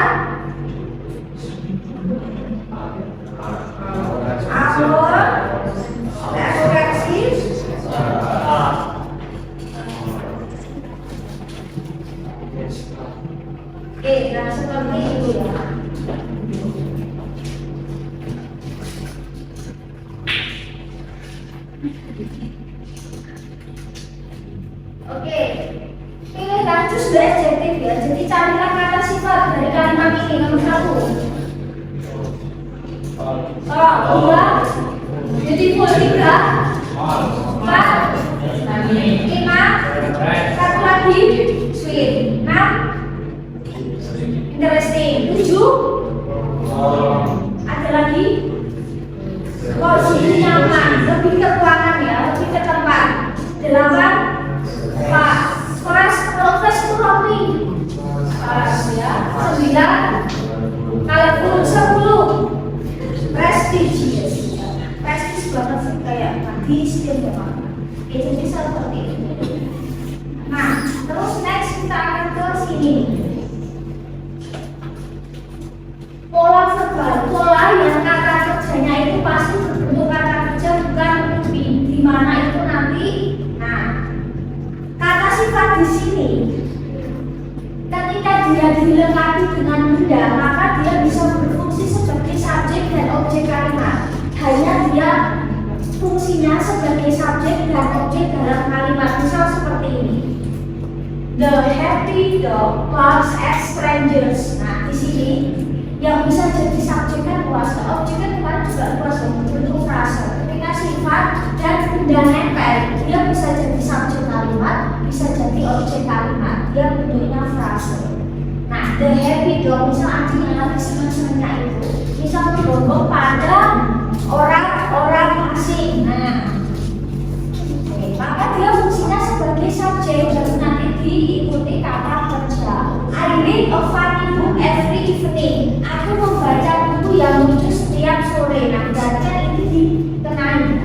Nah seperti itu ya. Oke, pilih lanjut sudah adjektif ya. Jadi carilah kata sifat dari kalimat ini. Nomor 1. Dua. Jadi 3. 4. 5. Satu lagi. Sweet. 6. Interesting. 7. Ada lagi. Posisi nyaman. Lebih ke ruangan ya. Lebih ke tempat. 8. Pas. Keras. Kalau keras itu roti. Pas ya. 9. Kalau 10. Prestigious. Prestige banget sih kayak di setiap orang. Jadi seperti itu. Nah, terus next kita akan ke sini. Pola verbal, pola yang kata kerjanya itu pasti berbentuk kata kerja bukan di mana itu nanti. Nah, kata sifat di sini ketika dia dilengkapi dengan benda, maka dia bisa berfungsi sebagai subjek dan objek kalimat. Hanya dia fungsinya sebagai subjek dan objek dalam kalimat. Misal seperti ini. The happy dog barks at strangers. Nah, di sini yang bisa jadi subjek kan kuasa, objek kan kemarin juga kuasa bentuk frase. Ketika sifat dan benda nempel, dia bisa jadi subjek kalimat, bisa jadi objek kalimat. Dia bentuknya frase. Nah, the happy dog, misal anjing yang lagi senang-senangnya itu, misal berbohong pada orang-orang asing. Nah, maka dia fungsinya sebagai subjek dan nanti diikuti kata kerja. I read a funny book every evening. Aku membaca buku yang lucu setiap sore. Nah, baca ini dikenai.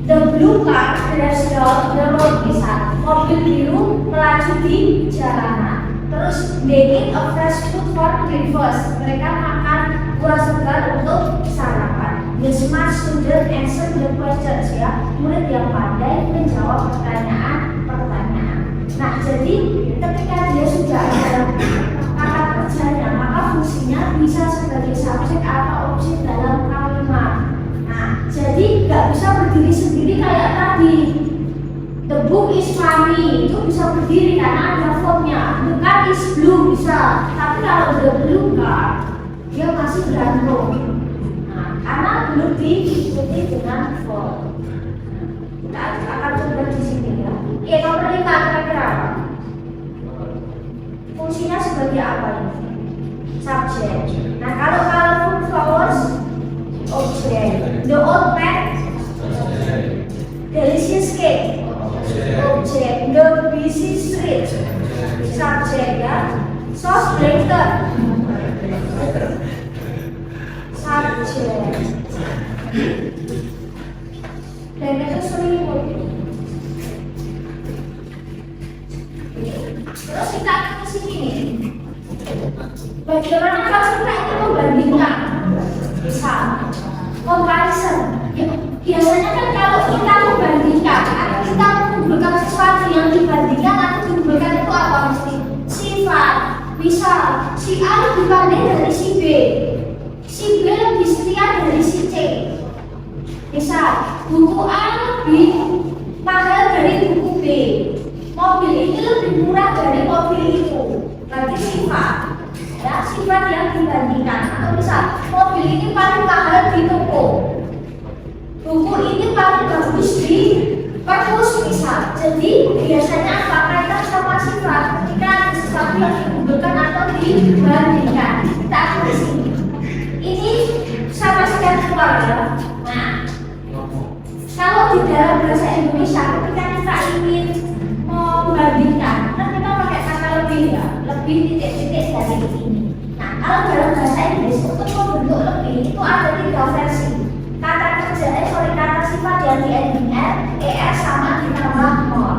The blue car drives down the road. Misal, mobil biru melaju di jalanan. Terus, making a fresh food for breakfast. Mereka makan buah segar untuk sarapan. The smart student answer the questions ya. Murid yang pandai menjawab pertanyaan. Nah, jadi ketika dia sudah ada kata kerjanya, maka fungsinya bisa sebagai subjek atau objek dalam kalimat. Nah, jadi nggak bisa berdiri sendiri kayak tadi. The book is funny, itu bisa berdiri karena ada formnya. The car is blue bisa, tapi kalau the blue car dia masih gantung. Nah, karena belum diikuti dengan form. Kita akan coba di sini ya. Oke, nomor 5 kira-kira apa? Fungsinya sebagai apa ini? Subjek. Nah, kalau colorful flowers, objek. The old man, delicious cake, objek. The busy street, subjek ya. Soft blanket, subjek. Blanket itu selimut. Terus kita ke sini nih. Bagaimana kalau kita ini membandingkan? Bisa comparison. Ya, biasanya kan kalau kita membandingkan, kita mengumpulkan sesuatu yang dibandingkan atau dikumpulkan itu apa mesti? Sifat. Misal, si A lebih pandai dari si B. Si B lebih setia dari si C. Misal, buku A lebih mahal dari buku B. Mobil ini lebih murah dari mobil itu. Berarti sifat. Ya, sifat yang dibandingkan. Atau misal, mobil ini paling mahal di toko. Buku ini paling bagus di perpus misal. Jadi biasanya apa kaitan sama sifat. Ketika ada sesuatu dikumpulkan atau dibandingkan. Kita akan di sini. Ini sama sekian keluarga. Nah, kalau di dalam bahasa Indonesia ketika kita ingin membandingkan, kan kita pakai kata lebih ya, lebih titik-titik dari ini. Nah, kalau dalam bahasa Inggris untuk membentuk lebih itu ada 3 versi. Kata kerja, kata sifat yang di ending er sama ditambah more.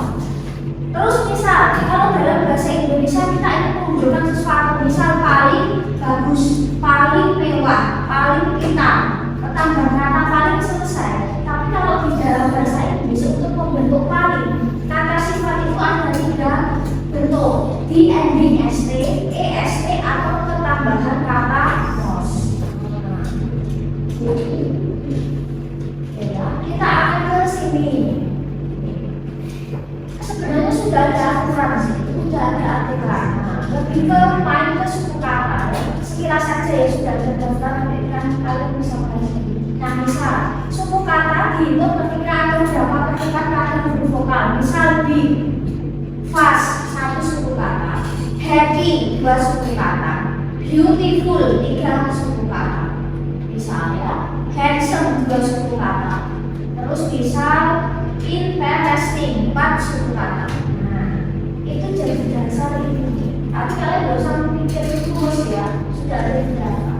Terus misal, kalau dalam bahasa Indonesia kita ingin menggunakan sesuatu, misal paling bagus, paling mewah, paling hitam, tambah kata paling selesai. Tapi kalau di dalam bahasa Inggris untuk membentuk paling, kata sifat itu ada 3 bentuk, di ending st, est atau ketambahan kata mos. Kita akan ke sini. Sebenarnya sudah ada aturan sih, sudah ada aturan. Lebih ke main ke suku kata. Sekilas saja ya sudah terdaftar, nanti kan kalian bisa main. Nah misal suku kata dihitung ketika ada berapa ketika kata huruf vokal. Misal di fast 1 suku kata, happy 2 suku kata, beautiful 3 suku kata. Misalnya handsome 2 suku kata. Terus bisa interesting 4 suku kata. Nah, itu jadi dasar ini. Tapi kalian gak usah mikir terus ya, sudah ada beberapa.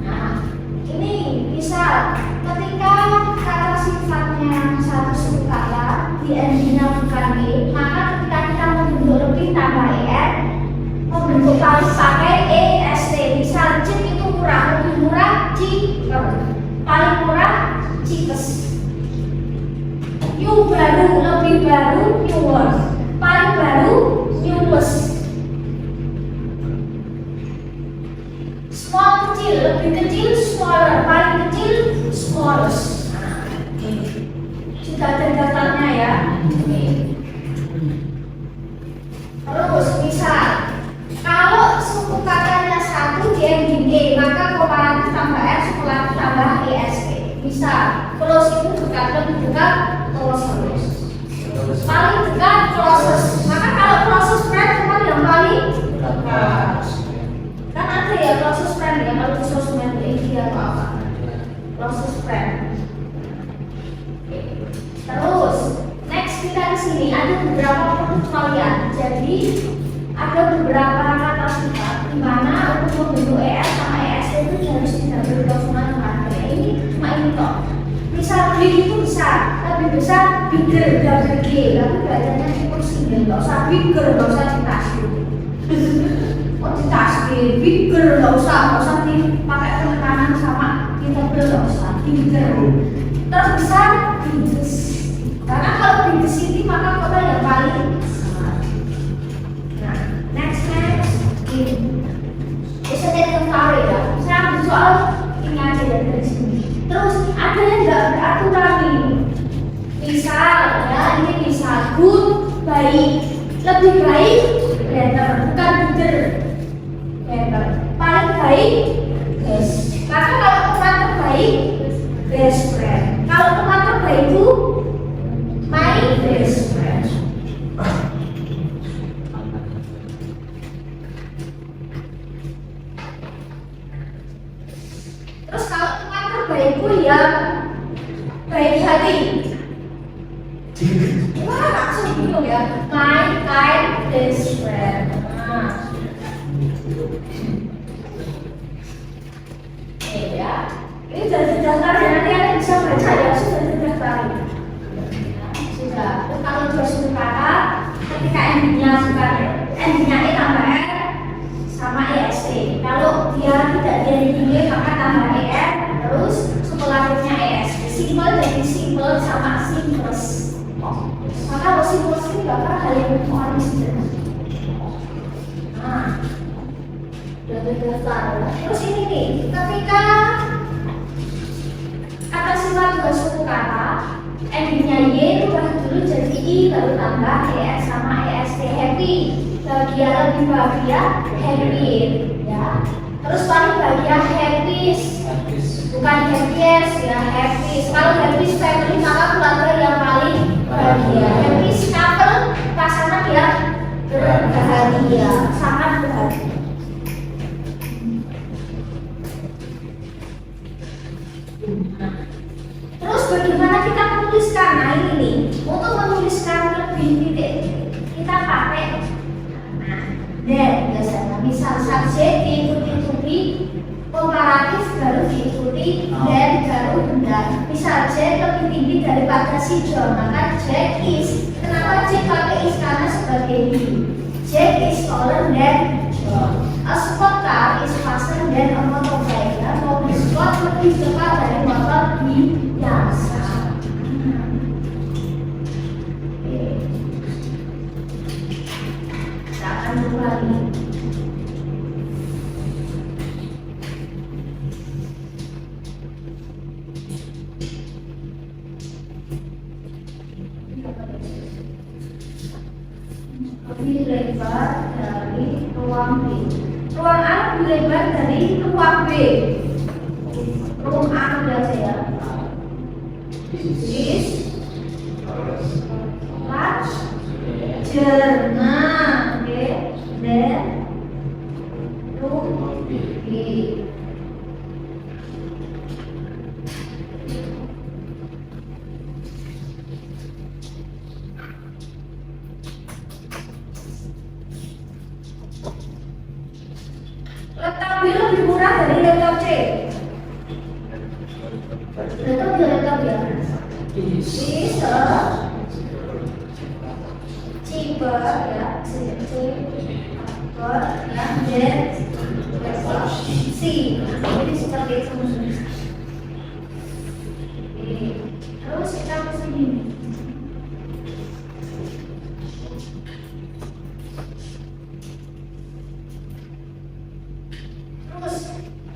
Nah, ini bisa ketika kata sifatnya 1 suku kata di endingnya bukan e, maka ketika kita membentuk lebih tambah er, membentuk paling pakai est. Misal cheap itu murah, lebih murah cheaper, paling murah cheapest. New baru, lebih baru, newer, paling baru, newest. Small kecil, lebih kecil, smaller, paling kecil, smallest. Nah, ini sudah ada daftarnya ya. Terus misal, kalau suku katanya 1 di ending e, maka komparatif tambah r, superlatif tambah est. Misal, close itu dekat, lebih dekat, closest. Paling dekat closest. Maka kalau closest friend teman yang paling dekat. Kan ada ya closest friend ya kalau di sosmed ini atau apa. Closest friend. Terus next kita ke sini ada beberapa pengecualian. Jadi ada beberapa kata sifat di mana untuk membentuk er sama est itu harus tidak bergabungan dengan ini cuma ini kok. Misal big itu besar, lebih besar, bigger, double G, tapi bacanya cukup single, nggak usah bigger, nggak usah ditasbih. Oh ditasbih, bigger, nggak usah dipakai penekanan sama ditebel, nggak usah, bigger. Terus besar, biggest. Karena kalau biggest ini maka kota yang paling besar. Nah, next ini. Bisa jadi kemarin ya. Saya ambil soal ini aja ya dari sini. Terus ada yang nggak beraturan nih. Misal ya, ini misal good, baik, lebih baik, better, bukan better, better. Paling baik, best. Maka kalau teman terbaik, best friend. Kalau teman terbaik itu my best friend. Terus kalau teman terbaikku ya baik hati. Wah langsung bingung ya. My kind best friend. Nah. Ya. Ini jadi daftar ya, nanti ada bisa baca ya, sudah terdaftar. Sudah. Terus kalau dua suku kata, ketika endingnya bukan endingnya e tambah r sama est. Kalau dia tidak di ending e maka tambah er, terus superlatifnya est. Simple jadi simple sama simplest. Maka kalau simplest ini nggak pernah hal yang orang sederhana. Nah, sudah terdaftar. Terus ini nih, ketika kata sifat dua suku kata endingnya y rubah dulu jadi i baru tambah es sama est. Happy, bahagia, lebih bahagia, happy ya. Terus paling bahagia happiest, bukan happiest ya, happiest. Kalau happiest family maka keluarga yang paling bahagia. Happiest couple pasangan yang berbahagia, sangat berbahagia. Terus bagaimana kita menuliskan? Nah ini nih, untuk menuliskan lebih titik kita pakai dan biasanya misal subjek diikuti to be, komparatif baru diikuti dan baru benda. Misal Jack lebih tinggi daripada si John, maka Jack is. Kenapa Jack pakai is? Karena sebagai he. Jack is taller than John. A sport car is faster than a motorbike. Mobil sport lebih cepat dari motor biasa. Kita akan ulangi. Lebih lebar dari ruang B. Ruang A lebih lebar dari ruang B. Ruang A berarti ya. Is larger. Nah, oke. Then room B. Laptop B lebih murah dari laptop C. Laptop ya. Is cheaper ya, cheaper ya, then C. Jadi seperti itu. Terus kita ke sini.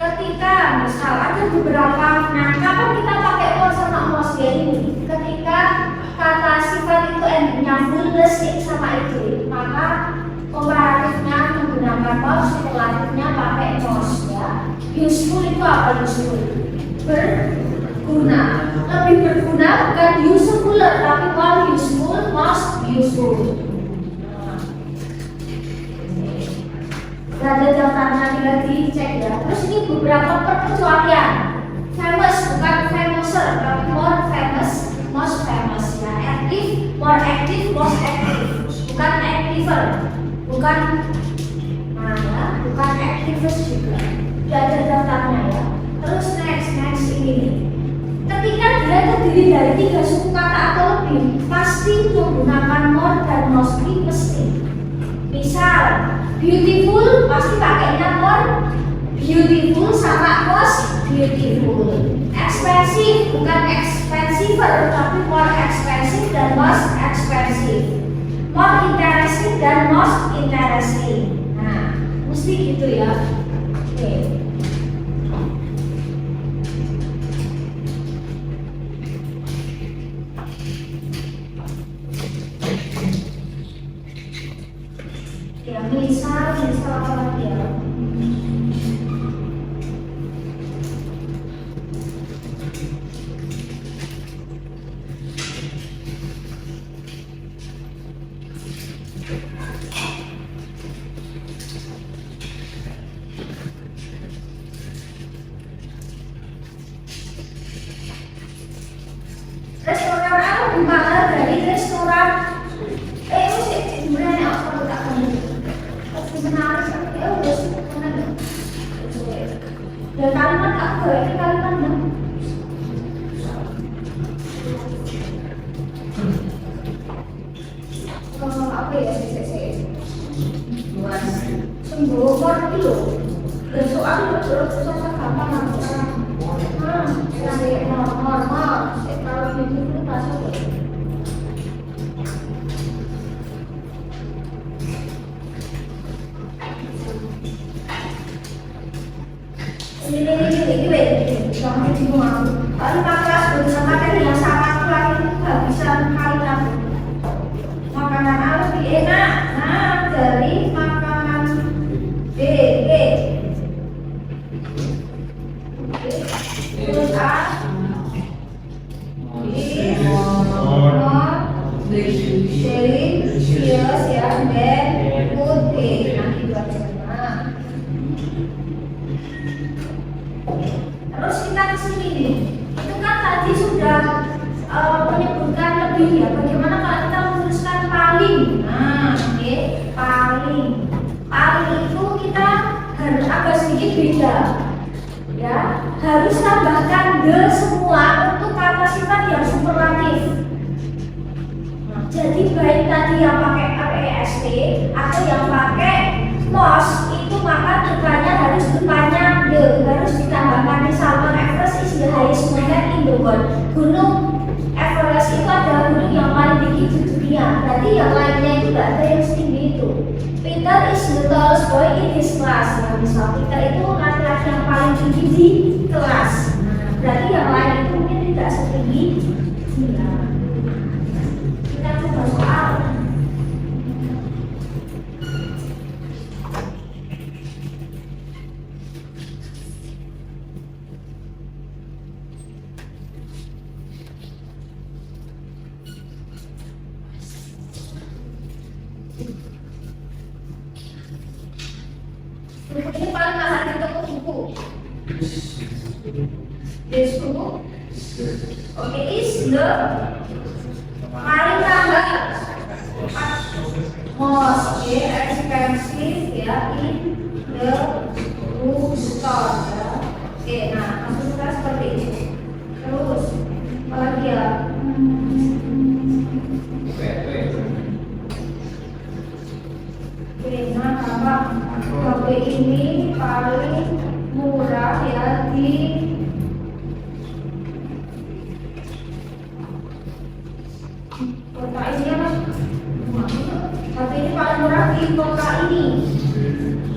Ketika misal ada beberapa, nah kapan kita pakai more sama most ya ini? Ketika kata sifat itu endingnya full plus sama itu, maka komparatifnya menggunakan more, superlatifnya pakai most ya. Useful itu apa useful? Berguna. Lebih berguna bukan useful tapi more useful, most useful. Ada daftarnya lagi cek ya. Terus ini beberapa perkecualian. Famous bukan famouser tapi more famous, most famous ya. Active, more active, most active. Bukan activer, bukan bukan activist juga. Tidak ada daftarnya ya. Terus next ini nih. Ketika dia terdiri dari 3 suku kata atau lebih, pasti menggunakan more dan mostly mesti. Misal beautiful pasti pakainya more beautiful sama most beautiful. Expensive bukan expensive tapi more expensive dan most expensive. More interesting dan most interesting. Nah, mesti gitu ya. Oke. Ya, misal apa lagi ya? Restoran A lebih mahal dari restoran sebenarnya apa tak kamu? Menarik seperti udah sebenarnya. Dan kalimat aku ini kalimatnya. Apa ya sembuh kor itu. Dan soal susah gampang normal. Kalau itu masuk. Ini jangan bingung. Kalau kelas bersama yang sangat kuat itu nggak bisa mengkalikan. Makanan A lebih enak, dari makanan B. Terus A more delicious ya, then paling. Paling itu kita harus agak sedikit beda. Ya, harus tambahkan the semua untuk kata sifat yang superlatif. Jadi baik tadi yang pakai APST atau yang pakai most itu maka depannya harus depannya the, harus ditambahkan. Misalkan Everest is the highest mountain in the world. Gunung Everest itu adalah gunung yang paling tinggi di dunia. Berarti yang lainnya itu tidak ada yang setinggi itu. Peter is the tallest boy in his class. Nah, misal Peter itu laki-laki yang paling tinggi di kelas. Berarti yang lain itu mungkin tidak setinggi dia. Kita coba soal. Ini paling mahal di toko buku. Yes, buku. Oke, is the paling mahal. Most expensive ya in the bookstore. Ya. Oke, nah maksud kita seperti itu. Terus, apa lagi ya? Oke, nah apa? HP ini paling murah ya di kota ini apa? HP ini paling murah di kota ini.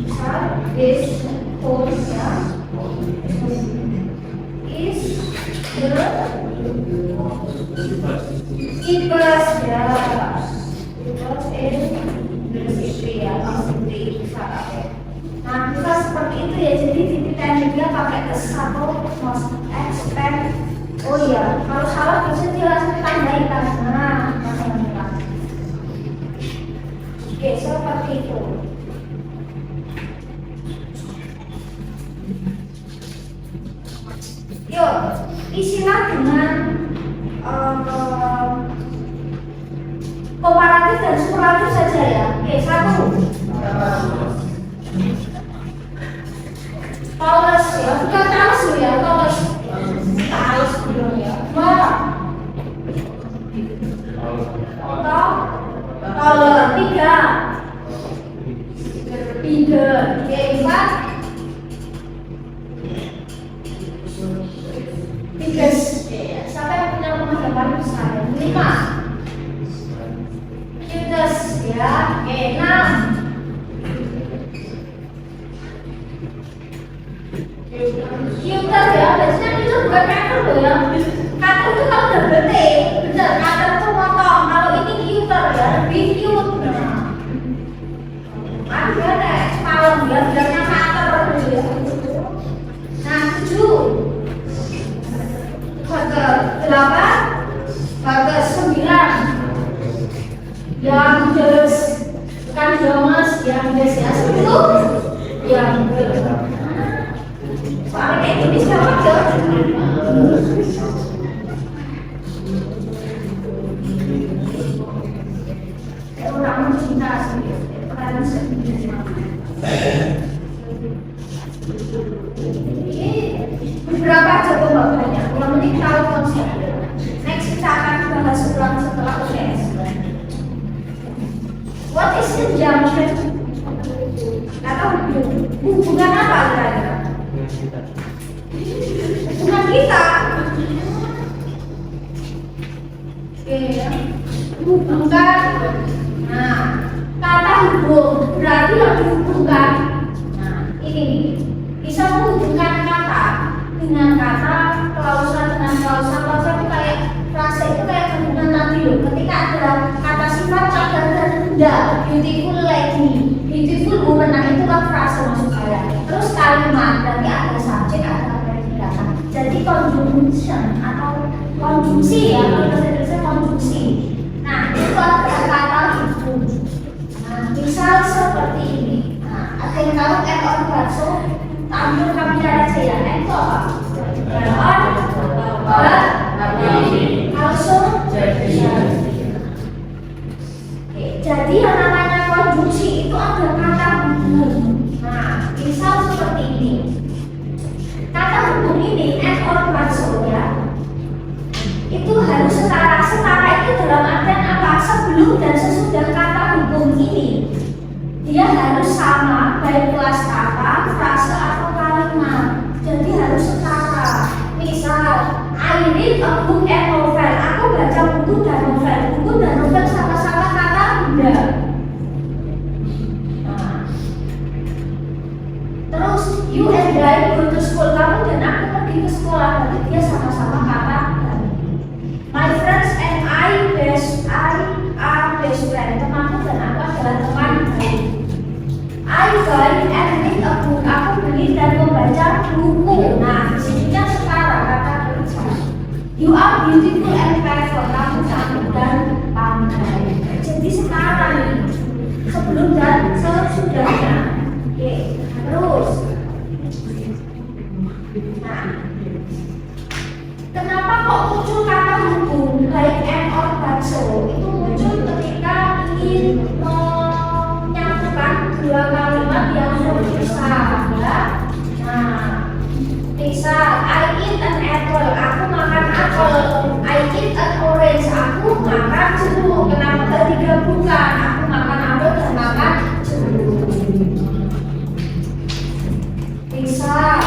Misal this phone ya is the cheapest ya. Cheapest in the city ya, city misalnya. Nah, bisa seperti itu ya. Jadi titik dia pakai S atau most expect. Oh iya, kalau salah bisa jelaskan tandain kan. Nah, oke, seperti itu. Yuk, isilah dengan komparatif dan superlatif saja ya. Oke, satu. Tallest ya, bukan tallest ya, tallest. Tallest belum ya. Dua. Taller. Tiga. Bigger. Oke, empat. Biggest. Siapa yang punya rumah yang paling besar? Lima. Cutest ya. Oke, enam. Cuter ya, biasanya itu bukan cutter loh ya. Cutter itu kalau udah gede, bener. Cutter itu motong. Kalau ini cuter ya, lebih cute. Nah, dia ada malam ya, bilangnya cutter gitu ya. Nah, 7. Burger 8. Burger 9. Yang jelas, bukan jelas, yang jelas ya 10. Yang jelas. Soalnya kayak gini siapa aja? Kayak orang mencinta sih, peran sendiri. Ini beberapa aja pembahasannya. Yang penting tahu konsep. Next kita akan bahas ulang setelah UTS. What is conjunction? Atau hubungan apa kira-kira? Hubungan kita. Oke ya. Hubungkan. Nah, kata hubung berarti yang dihubungkan. Nah, ini bisa menghubungkan kata dengan kata, klausa dengan klausa. Klausa itu kayak frase itu kayak hubungan tadi loh. Ketika ada kata sifat cagar dan benda, beautiful lady, beautiful woman, nah itu kan frase maksud saya. Terus kalimat berarti ada subjek, ada predikat. Jadi conjunction atau konjungsi ya, kalau bahasa Indonesia konjungsi. Nah, itu ada kata hubung. Nah, misal seperti ini. Nah, ada yang tahu ekor bakso? Tampil kami aja ya. Itu apa? Langsung jadi yang namanya konjungsi itu ada harus sama baik kelas kata, frase atau kalimat. Jadi harus setara. Misal, I read a book and novel. Aku baca buku dan novel. Buku dan novel sama-sama kata benda. Nah. Terus, you and I go to school. Kamu dan aku pergi ke sekolah. Berarti dia sama-sama kata benda. My friends and I are best friend. Temanku dan aku adalah teman baik. I buy and read a book. Aku beli dan membaca buku. Nah, di sini kan setara kata kerja. You are beautiful and clever. Kamu cantik dan pandai. Jadi setara nih. Sebelum dan sesudahnya. Oke, terus. Nah, kenapa kok muncul kata hukum baik and or but so? Itu muncul ketika ingin menyatukan dua kalimat yang berpisah, ya. Nah, misal I eat an apple, aku makan apel. I eat an orange, aku makan jeruk. Kenapa tidak digabungkan? Aku makan apel dan makan jeruk. Misal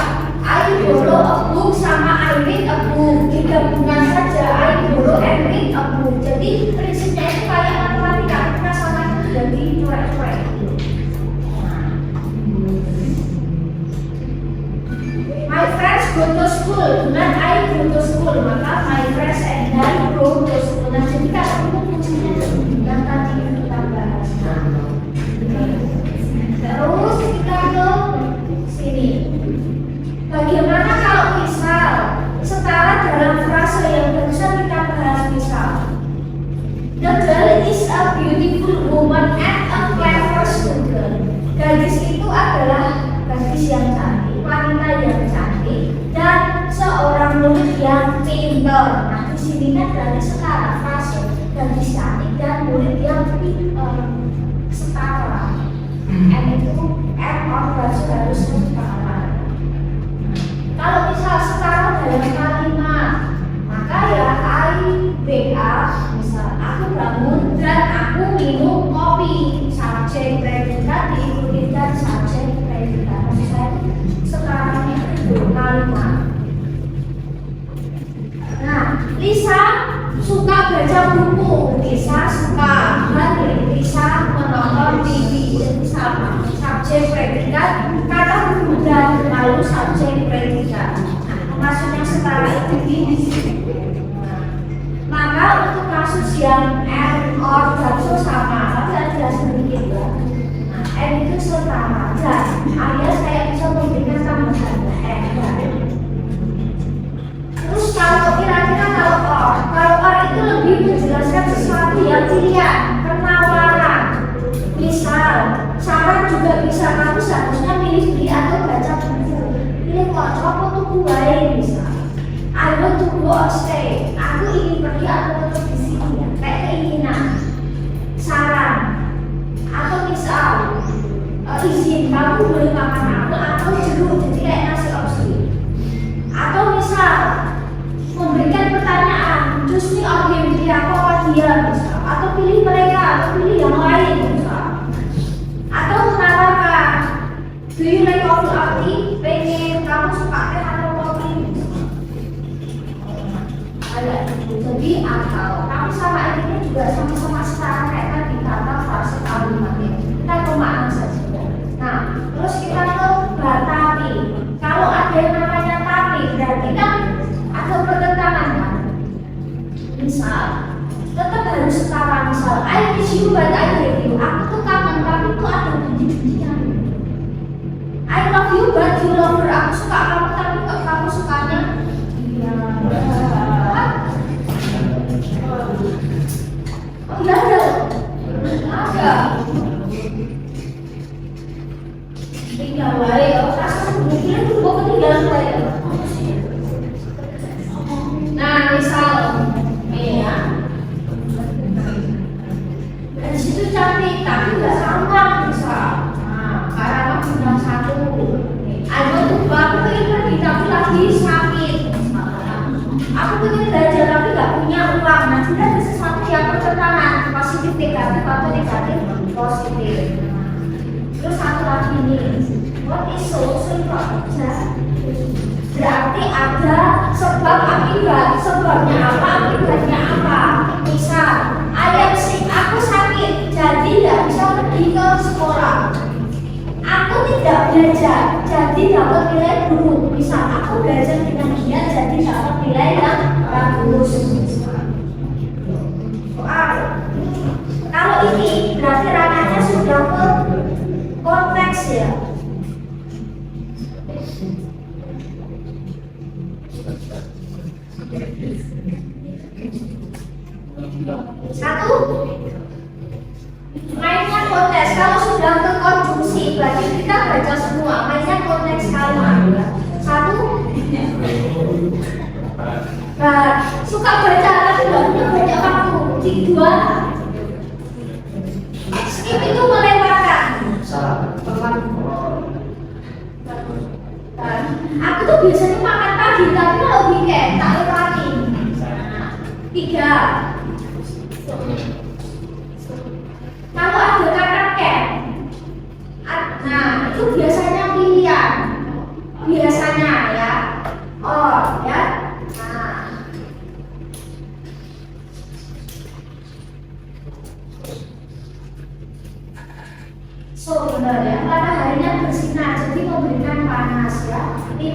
I borrow a book sama I read a book, digabungkan saja I borrow and read a book. Jadi prinsipnya itu kayak matematika, kita sama itu jadi cuek-cuek. My friends go to school, bukan I go to school, maka my friends and I go to school. Nah, jadi kalau itu prinsipnya yang tadi kita bahas. Terus kita ke sini. Bagaimana kalau misal setara dalam frase yang barusan kita bahas, misal the girl is a beautiful woman and a clever student. Gadis itu adalah gadis yang cantik, wanita yang cantik, dan seorang murid yang pintar. Nah, di sini kan berarti setara frase gadis cantik dan murid yang pintar setara. And itu and or frase harus setara. Kalau misal setara dalam kalimat, maka ya I wake up, misal aku bangun dan aku minum kopi. Subjek predikat diikuti dan subjek predikat. Maksud saya sekarang itu kalimat. Nah, Lisa suka baca buku. Lisa suka hari. Lisa menonton TV. Jadi sama subjek predikat kata benda lalu subjek predikat. Maksudnya setara itu gini. Maka untuk kasus yang and or so sama, saya jelas sedikit ya. And itu setara. Dan alias saya bisa memberikan tambahan and. Terus kalau kira-kira kalau or itu lebih menjelaskan sesuatu yang pilihan, penawaran. Misal, saran juga bisa, kamu seharusnya milih beli atau baca buku. Pilih kocok atau buai misal. I want to go or stay. Aku ingin pergi atau tetap di sini ya. Kayak keinginan. Saran. Atau misal, izin kamu boleh makan apel atau jeruk. Jadi kayak ngasih opsi. Atau misal, memberikan pertanyaan, choose me or him, pilih aku apa dia misal. Atau pilih mereka atau pilih yang lain misal. Atau menawarkan, do you like coffee or tea? Pengen kamu suka teh atau kopi? Ada. Jadi atau kamu sama ini juga sama-sama setara kayak tadi kata frase kalimatnya. Kita ke makna saja. Nah, terus kita ke tapi. Kalau ada yang namanya tapi, berarti kan ada pertentangan kan? Misal, tetap harus setara. Misal, I miss you but I hate you. Aku tuh kangen, tapi tuh ada bunyi-bunyinya. I love you but you love her. Aku suka kamu, tapi kok kamu sukanya dia. Oh iya ada. Tinggal wae, rasa mungkin itu kok ketinggalan wae. Nah, misal ya. Dari situ cantik, tapi nggak sama misal. Nah, karena bintang 1. Aku tuh aku pengen pergi tapi lagi sakit. Aku pengen belajar tapi nggak punya uang. Nah, sudah ada sesuatu yang bertentangan, positif negatif atau negatif positif. Terus ini. What is solution kerja? Berarti ada sebab akibat. Sebabnya apa? Akibatnya apa? Misal, ayam sih aku sakit, jadi tidak bisa pergi ke sekolah. Aku tidak belajar, jadi dapat nilai buruk. Misal aku belajar dengan giat, jadi dapat nilai yang bagus. Soal, kalau ini berarti ranahnya sudah ke konteks ya. Satu, mainnya konteks. Kalau sudah ke konjungsi, berarti kita baca semua. Mainnya konteks kalimat. Satu, suka baca tapi tidak punya banyak waktu. Dua, skip itu melewatkan. Aku tuh biasanya makan pagi, tapi kalau weekend tak lewati. Tiga, kalau ada kata cat, nah itu biasanya pilihan, biasanya ya, oh ya, nah. So benar ya, mataharinya bersinar jadi memberikan panas ya. 5,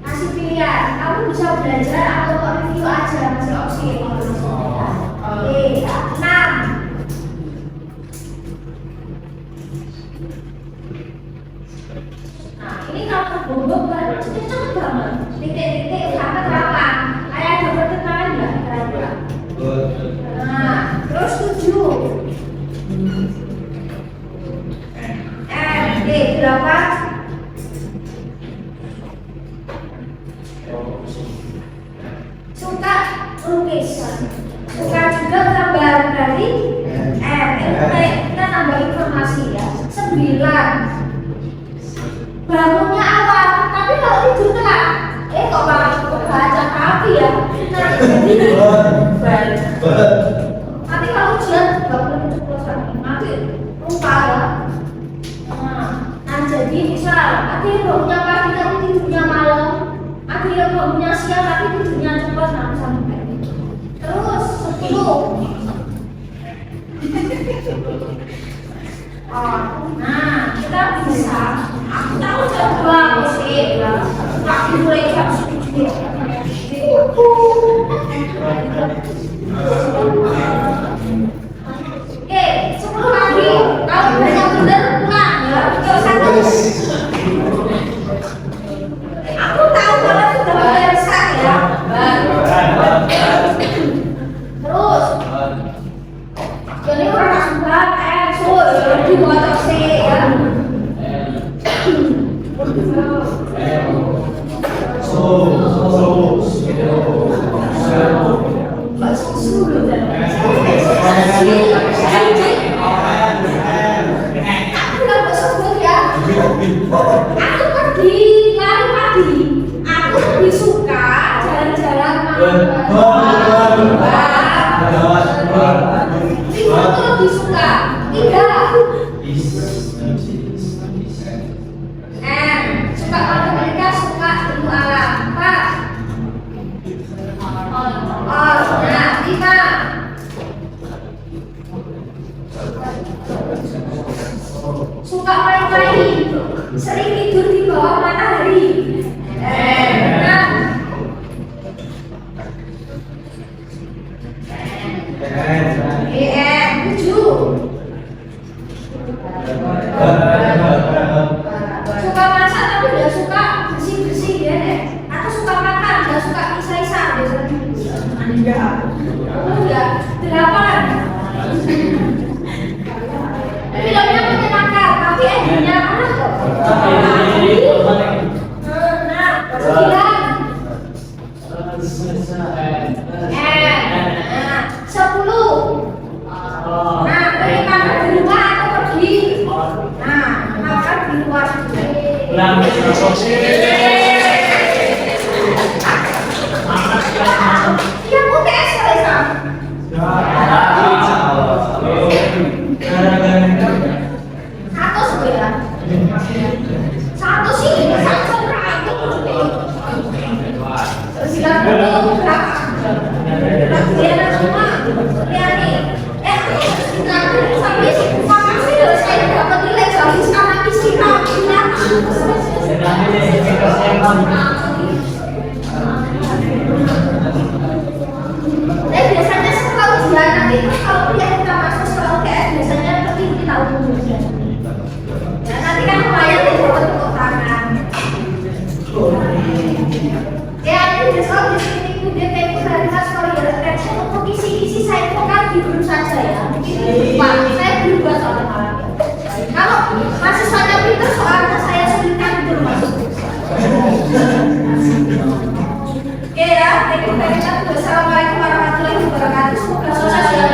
kasih pilihan, kamu bisa belajar atau kok review aja, masih opsi. Oke, 6, nah ini kalau terbobok kan cepet banget, titik-titik sampai kapan, kayak ada pertentangan nggak kira-kira? Nah, terus 7, D, 8, suka lukisan, suka juga gambar. Berarti kita nambah informasi ya. 9, bangunnya awal, tapi kalau tidur telat, kok baca kapi ya. Nah, jadi tapi kalau ujian bangun keceplosan, nanti lupa ya. Nah, jadi misal ada yang bangunnya pagi tapi tidurnya malam, ada yang bangunnya siang tapi tidurnya cepat, nah sampai gitu. Terus 10, nah kita bisa, aku tahu jam 2 sih, tak mulai jam 7. Oke, 10 lagi, kalau banyak bener pulang ya. Aku tahu kalau sudah biasa ya. Terus, jadi orang sebelah di motor C ya. Aku pergi lari pagi. Aku lebih suka jalan-jalan malam. Aku lebih suka. 3, suka matematika, suka ilmu alam. 4, nah 5, suka main-main, sering tidur di bawah matahari. 7, suka masak tapi tidak suka bersih-bersih ya deh. Atau suka makan, tidak suka isa-isa biasanya. Enggak. 8, filmnya menyenangkan tapi endingnya mana kok? Nah, 9, 10, nah pergi makan di rumah atau pergi? Nah, makan di luar. Iya, UTS selesai. Atau 9. Satu sih, satu berapa? Silakan berapa? Dia semua, ya nih. Sampai sama sih saya dapat nilai gratis karena istirahatnya. Biasanya kalau dia nanti kalau dia kita masuk sekolah UTS biasanya lebih kita umum. Ya, nanti kan lumayan deh buat tepuk tangan. Ya, ini besok di sini dia kayak dari khas Korea reaction untuk isi saya vokal di grup saja ya. Mungkin lupa, saya berubah soalnya malam. Kalau mahasiswanya pintar soalnya saya sulitkan itu masuk. Oke ya, Assalamualaikum warahmatullahi wabarakatuh. Semoga sukses ya.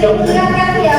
Silakan ya.